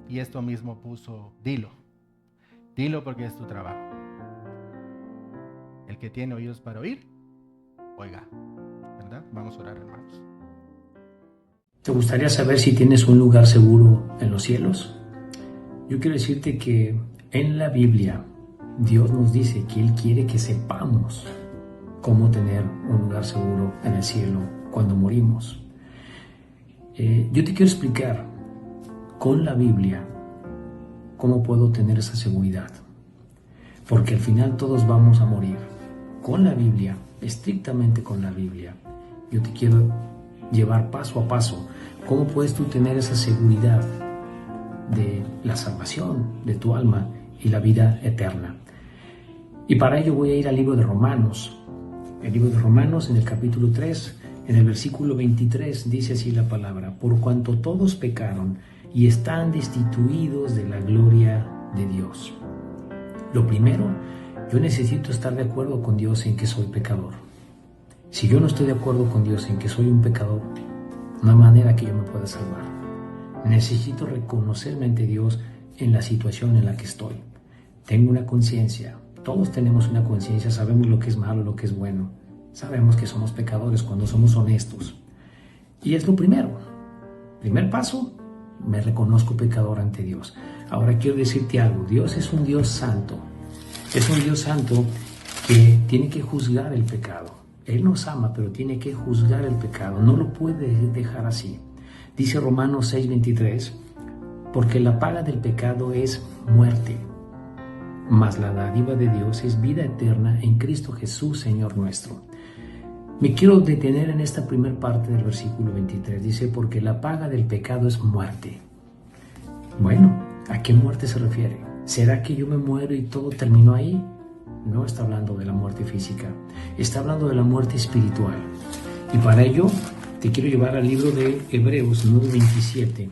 Y esto mismo puso, dilo. Dilo porque es tu trabajo. El que tiene oídos para oír, oiga. ¿Verdad? Vamos a orar, hermanos. ¿Te gustaría saber si tienes un lugar seguro en los cielos? Yo quiero decirte que en la Biblia Dios nos dice que Él quiere que sepamos cómo tener un lugar seguro en el cielo cuando morimos. Yo te quiero explicar con la Biblia cómo puedo tener esa seguridad. porque al final todos vamos a morir. Con la Biblia, estrictamente con la Biblia, yo te quiero llevar paso a paso. ¿Cómo puedes tú tener esa seguridad de la salvación de tu alma y la vida eterna? Y para ello voy a ir al libro de Romanos. El libro de Romanos, en el capítulo 3, en el versículo 23, dice así la palabra: por cuanto todos pecaron y están destituidos de la gloria de Dios. Lo primero, yo necesito estar de acuerdo con Dios en que soy pecador. Si yo no estoy de acuerdo con Dios en que soy un pecador, no hay manera que yo me pueda salvar. Necesito reconocerme ante Dios en la situación en la que estoy. Tengo una conciencia. Todos tenemos una conciencia, sabemos lo que es malo, lo que es bueno. Sabemos que somos pecadores cuando somos honestos. Y es lo primero. Primer paso, me reconozco pecador ante Dios. Ahora quiero decirte algo. Dios es un Dios santo. Es un Dios santo que tiene que juzgar el pecado. Él nos ama, pero tiene que juzgar el pecado. No lo puede dejar así. Dice Romanos 6:23, porque la paga del pecado es muerte, mas la dádiva de Dios es vida eterna en Cristo Jesús, Señor nuestro. Me quiero detener en esta primera parte del versículo 23. Dice, porque la paga del pecado es muerte. Bueno, ¿a qué muerte se refiere? ¿Será que yo me muero y todo terminó ahí? No está hablando de la muerte física, está hablando de la muerte espiritual. Y para ello te quiero llevar al libro de Hebreos 9:27.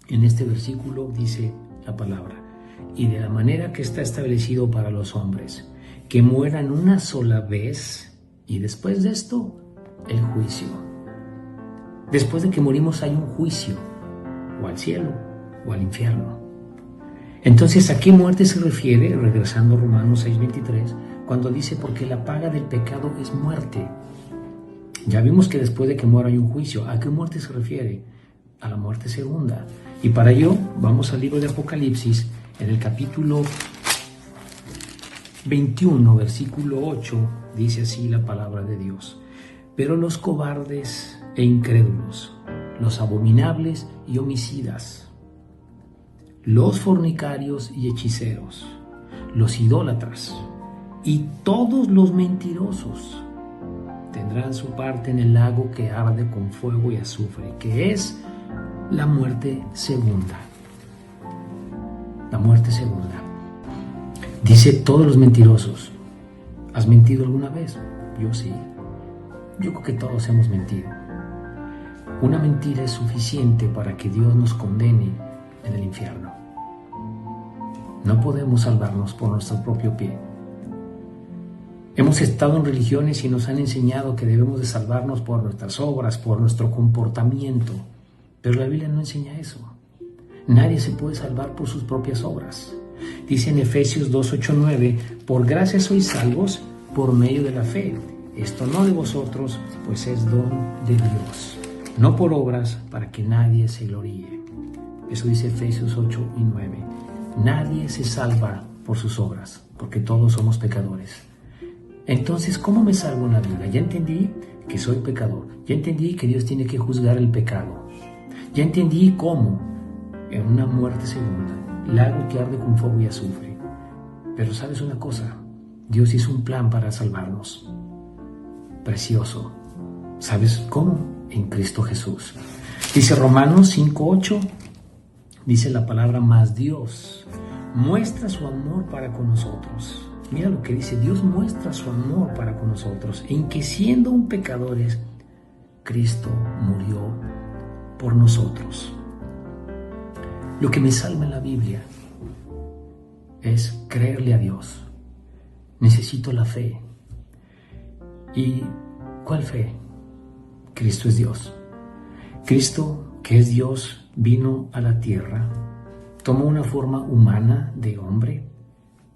En este versículo dice la palabra: y de la manera que está establecido para los hombres, que mueran una sola vez, y después de esto, el juicio. Después de que morimos hay un juicio, o al cielo, o al infierno. Entonces, ¿a qué muerte se refiere? Regresando a Romanos 6:23, cuando dice, porque la paga del pecado es muerte. Ya vimos que después de que muera hay un juicio. ¿A qué muerte se refiere? A la muerte segunda. Y para ello, vamos al libro de Apocalipsis, en el capítulo 21, versículo 8, dice así la palabra de Dios: pero los cobardes e incrédulos, los abominables y homicidas, los fornicarios y hechiceros, los idólatras y todos los mentirosos tendrán su parte en el lago que arde con fuego y azufre, que es la muerte segunda. La muerte segunda. Dice todos los mentirosos. ¿Has mentido alguna vez? Yo sí. Yo creo que todos hemos mentido. Una mentira es suficiente para que Dios nos condene en el infierno. No podemos salvarnos por nuestro propio pie. Hemos estado en religiones y nos han enseñado que debemos de salvarnos por nuestras obras, por nuestro comportamiento. Pero la Biblia no enseña eso. Nadie se puede salvar por sus propias obras. Dice en Efesios 2:8-9, por gracia sois salvos por medio de la fe. Esto no de vosotros, pues es don de Dios. No por obras, para que nadie se gloríe. Eso dice Efesios 8 y 9. Nadie se salva por sus obras, porque todos somos pecadores. Entonces, ¿cómo me salvo en la vida? Ya entendí que soy pecador. Ya entendí que Dios tiene que juzgar el pecado. Ya entendí cómo, en una muerte segunda, lago que arde con fuego y azufre. Pero ¿sabes una cosa? Dios hizo un plan para salvarnos. Precioso. ¿Sabes cómo? En Cristo Jesús. Dice Romanos 5:8, dice la palabra, mas Dios muestra su amor para con nosotros. Mira lo que dice, Dios muestra su amor para con nosotros, en que siendo un pecadores, Cristo murió por nosotros. Lo que me salva en la Biblia es creerle a Dios. Necesito la fe. ¿Y cuál fe? Cristo es Dios. Cristo, que es Dios, vino a la tierra, tomó una forma humana de hombre,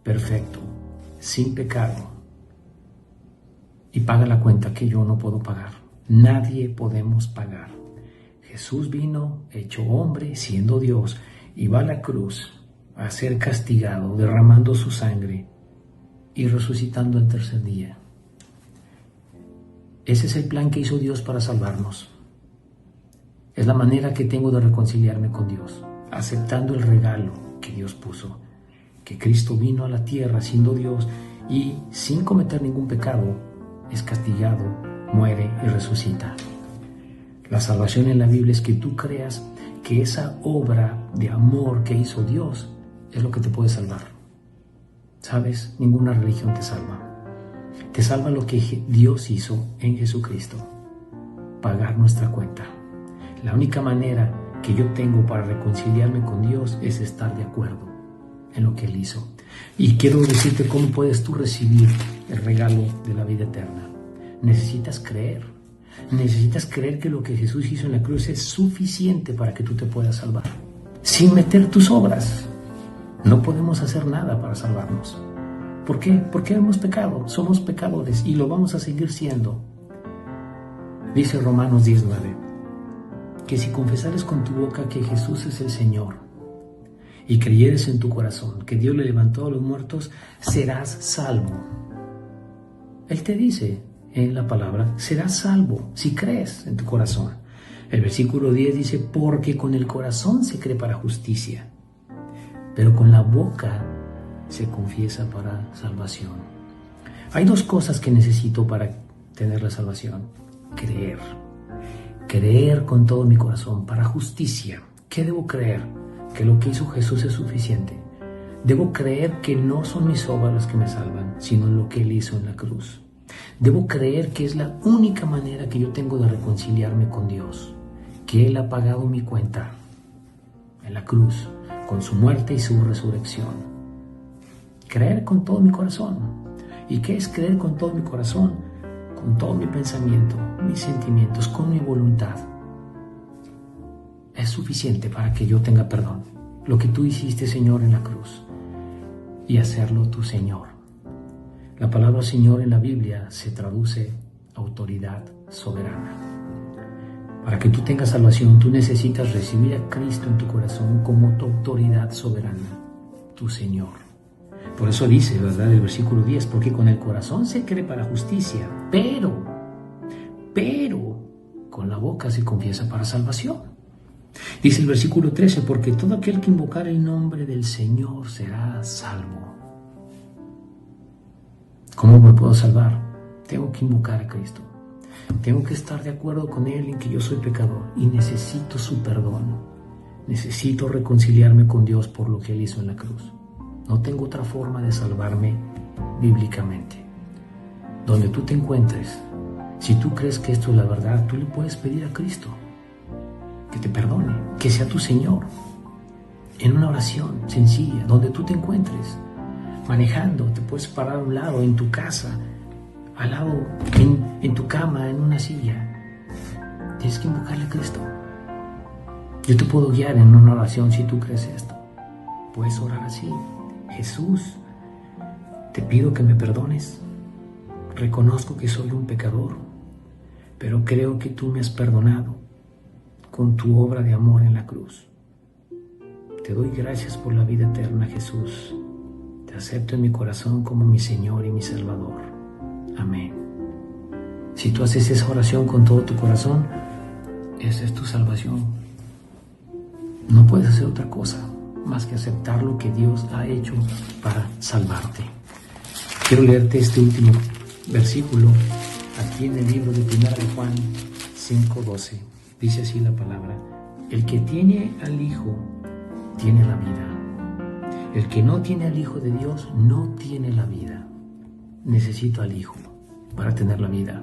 perfecto, sin pecado, y paga la cuenta que yo no puedo pagar. Nadie podemos pagar. Jesús vino, hecho hombre, siendo Dios, y va a la cruz a ser castigado, derramando su sangre y resucitando el tercer día. Ese es el plan que hizo Dios para salvarnos. Es la manera que tengo de reconciliarme con Dios, aceptando el regalo que Dios puso, que Cristo vino a la tierra siendo Dios y sin cometer ningún pecado, es castigado, muere y resucita. La salvación en la Biblia es que tú creas que esa obra de amor que hizo Dios es lo que te puede salvar. ¿Sabes? Ninguna religión te salva. Te salva lo que Dios hizo en Jesucristo, pagar nuestra cuenta. La única manera que yo tengo para reconciliarme con Dios es estar de acuerdo en lo que Él hizo. Y quiero decirte cómo puedes tú recibir el regalo de la vida eterna. Necesitas creer. Necesitas creer que lo que Jesús hizo en la cruz es suficiente para que tú te puedas salvar. Sin meter tus obras. No podemos hacer nada para salvarnos. ¿Por qué? Porque hemos pecado. Somos pecadores y lo vamos a seguir siendo. Dice Romanos 19, que si confesares con tu boca que Jesús es el Señor y creyeres en tu corazón que Dios le levantó a los muertos, serás salvo. Él te dice en la palabra, serás salvo si crees en tu corazón. El versículo 10 dice, porque con el corazón se cree para justicia, pero con la boca se confiesa para salvación. Hay dos cosas que necesito para tener la salvación. Creer con todo mi corazón para justicia. ¿Qué debo creer? Que lo que hizo Jesús es suficiente. Debo creer que no son mis obras las que me salvan, sino lo que Él hizo en la cruz. Debo creer que es la única manera que yo tengo de reconciliarme con Dios, que Él ha pagado mi cuenta en la cruz, con su muerte y su resurrección. Creer con todo mi corazón. ¿Y qué es creer con todo mi corazón? Con todo mi pensamiento, mis sentimientos, con mi voluntad. Es suficiente para que yo tenga perdón. Lo que tú hiciste, Señor, en la cruz. Y hacerlo tu Señor. La palabra Señor en la Biblia se traduce autoridad soberana. Para que tú tengas salvación, tú necesitas recibir a Cristo en tu corazón como tu autoridad soberana, tu Señor. Por eso dice, ¿verdad? El versículo 10, porque con el corazón se cree para justicia, pero con la boca se confiesa para salvación. Dice el versículo 13, porque todo aquel que invocar el nombre del Señor será salvo. ¿Cómo me puedo salvar? Tengo que invocar a Cristo. Tengo que estar de acuerdo con Él en que yo soy pecador y necesito su perdón. Necesito reconciliarme con Dios por lo que Él hizo en la cruz. No tengo otra forma de salvarme bíblicamente. Donde tú te encuentres, si tú crees que esto es la verdad, tú le puedes pedir a Cristo que te perdone, que sea tu Señor. En una oración sencilla, donde tú te encuentres, manejando, te puedes parar a un lado, en tu casa, al lado, en tu cama, en una silla. Tienes que invocarle a Cristo. Yo te puedo guiar en una oración si tú crees esto. Puedes orar así. Jesús, te pido que me perdones. Reconozco que soy un pecador, pero creo que tú me has perdonado con tu obra de amor en la cruz. Te doy gracias por la vida eterna, Jesús. Te acepto en mi corazón como mi Señor y mi Salvador. Amén. Si tú haces esa oración con todo tu corazón, esa es tu salvación. No puedes hacer otra cosa más que aceptar lo que Dios ha hecho para salvarte. Quiero leerte este último versículo aquí en el libro de 1 de Juan 5:12. Dice así la palabra: el que tiene al Hijo tiene la vida. El que no tiene al Hijo de Dios no tiene la vida. Necesito al Hijo para tener la vida.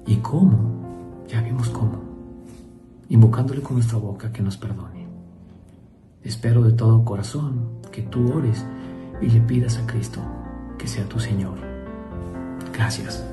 ¿Y cómo? Ya vimos cómo. Invocándole con nuestra boca que nos perdone. Espero de todo corazón que tú ores y le pidas a Cristo que sea tu Señor. Gracias.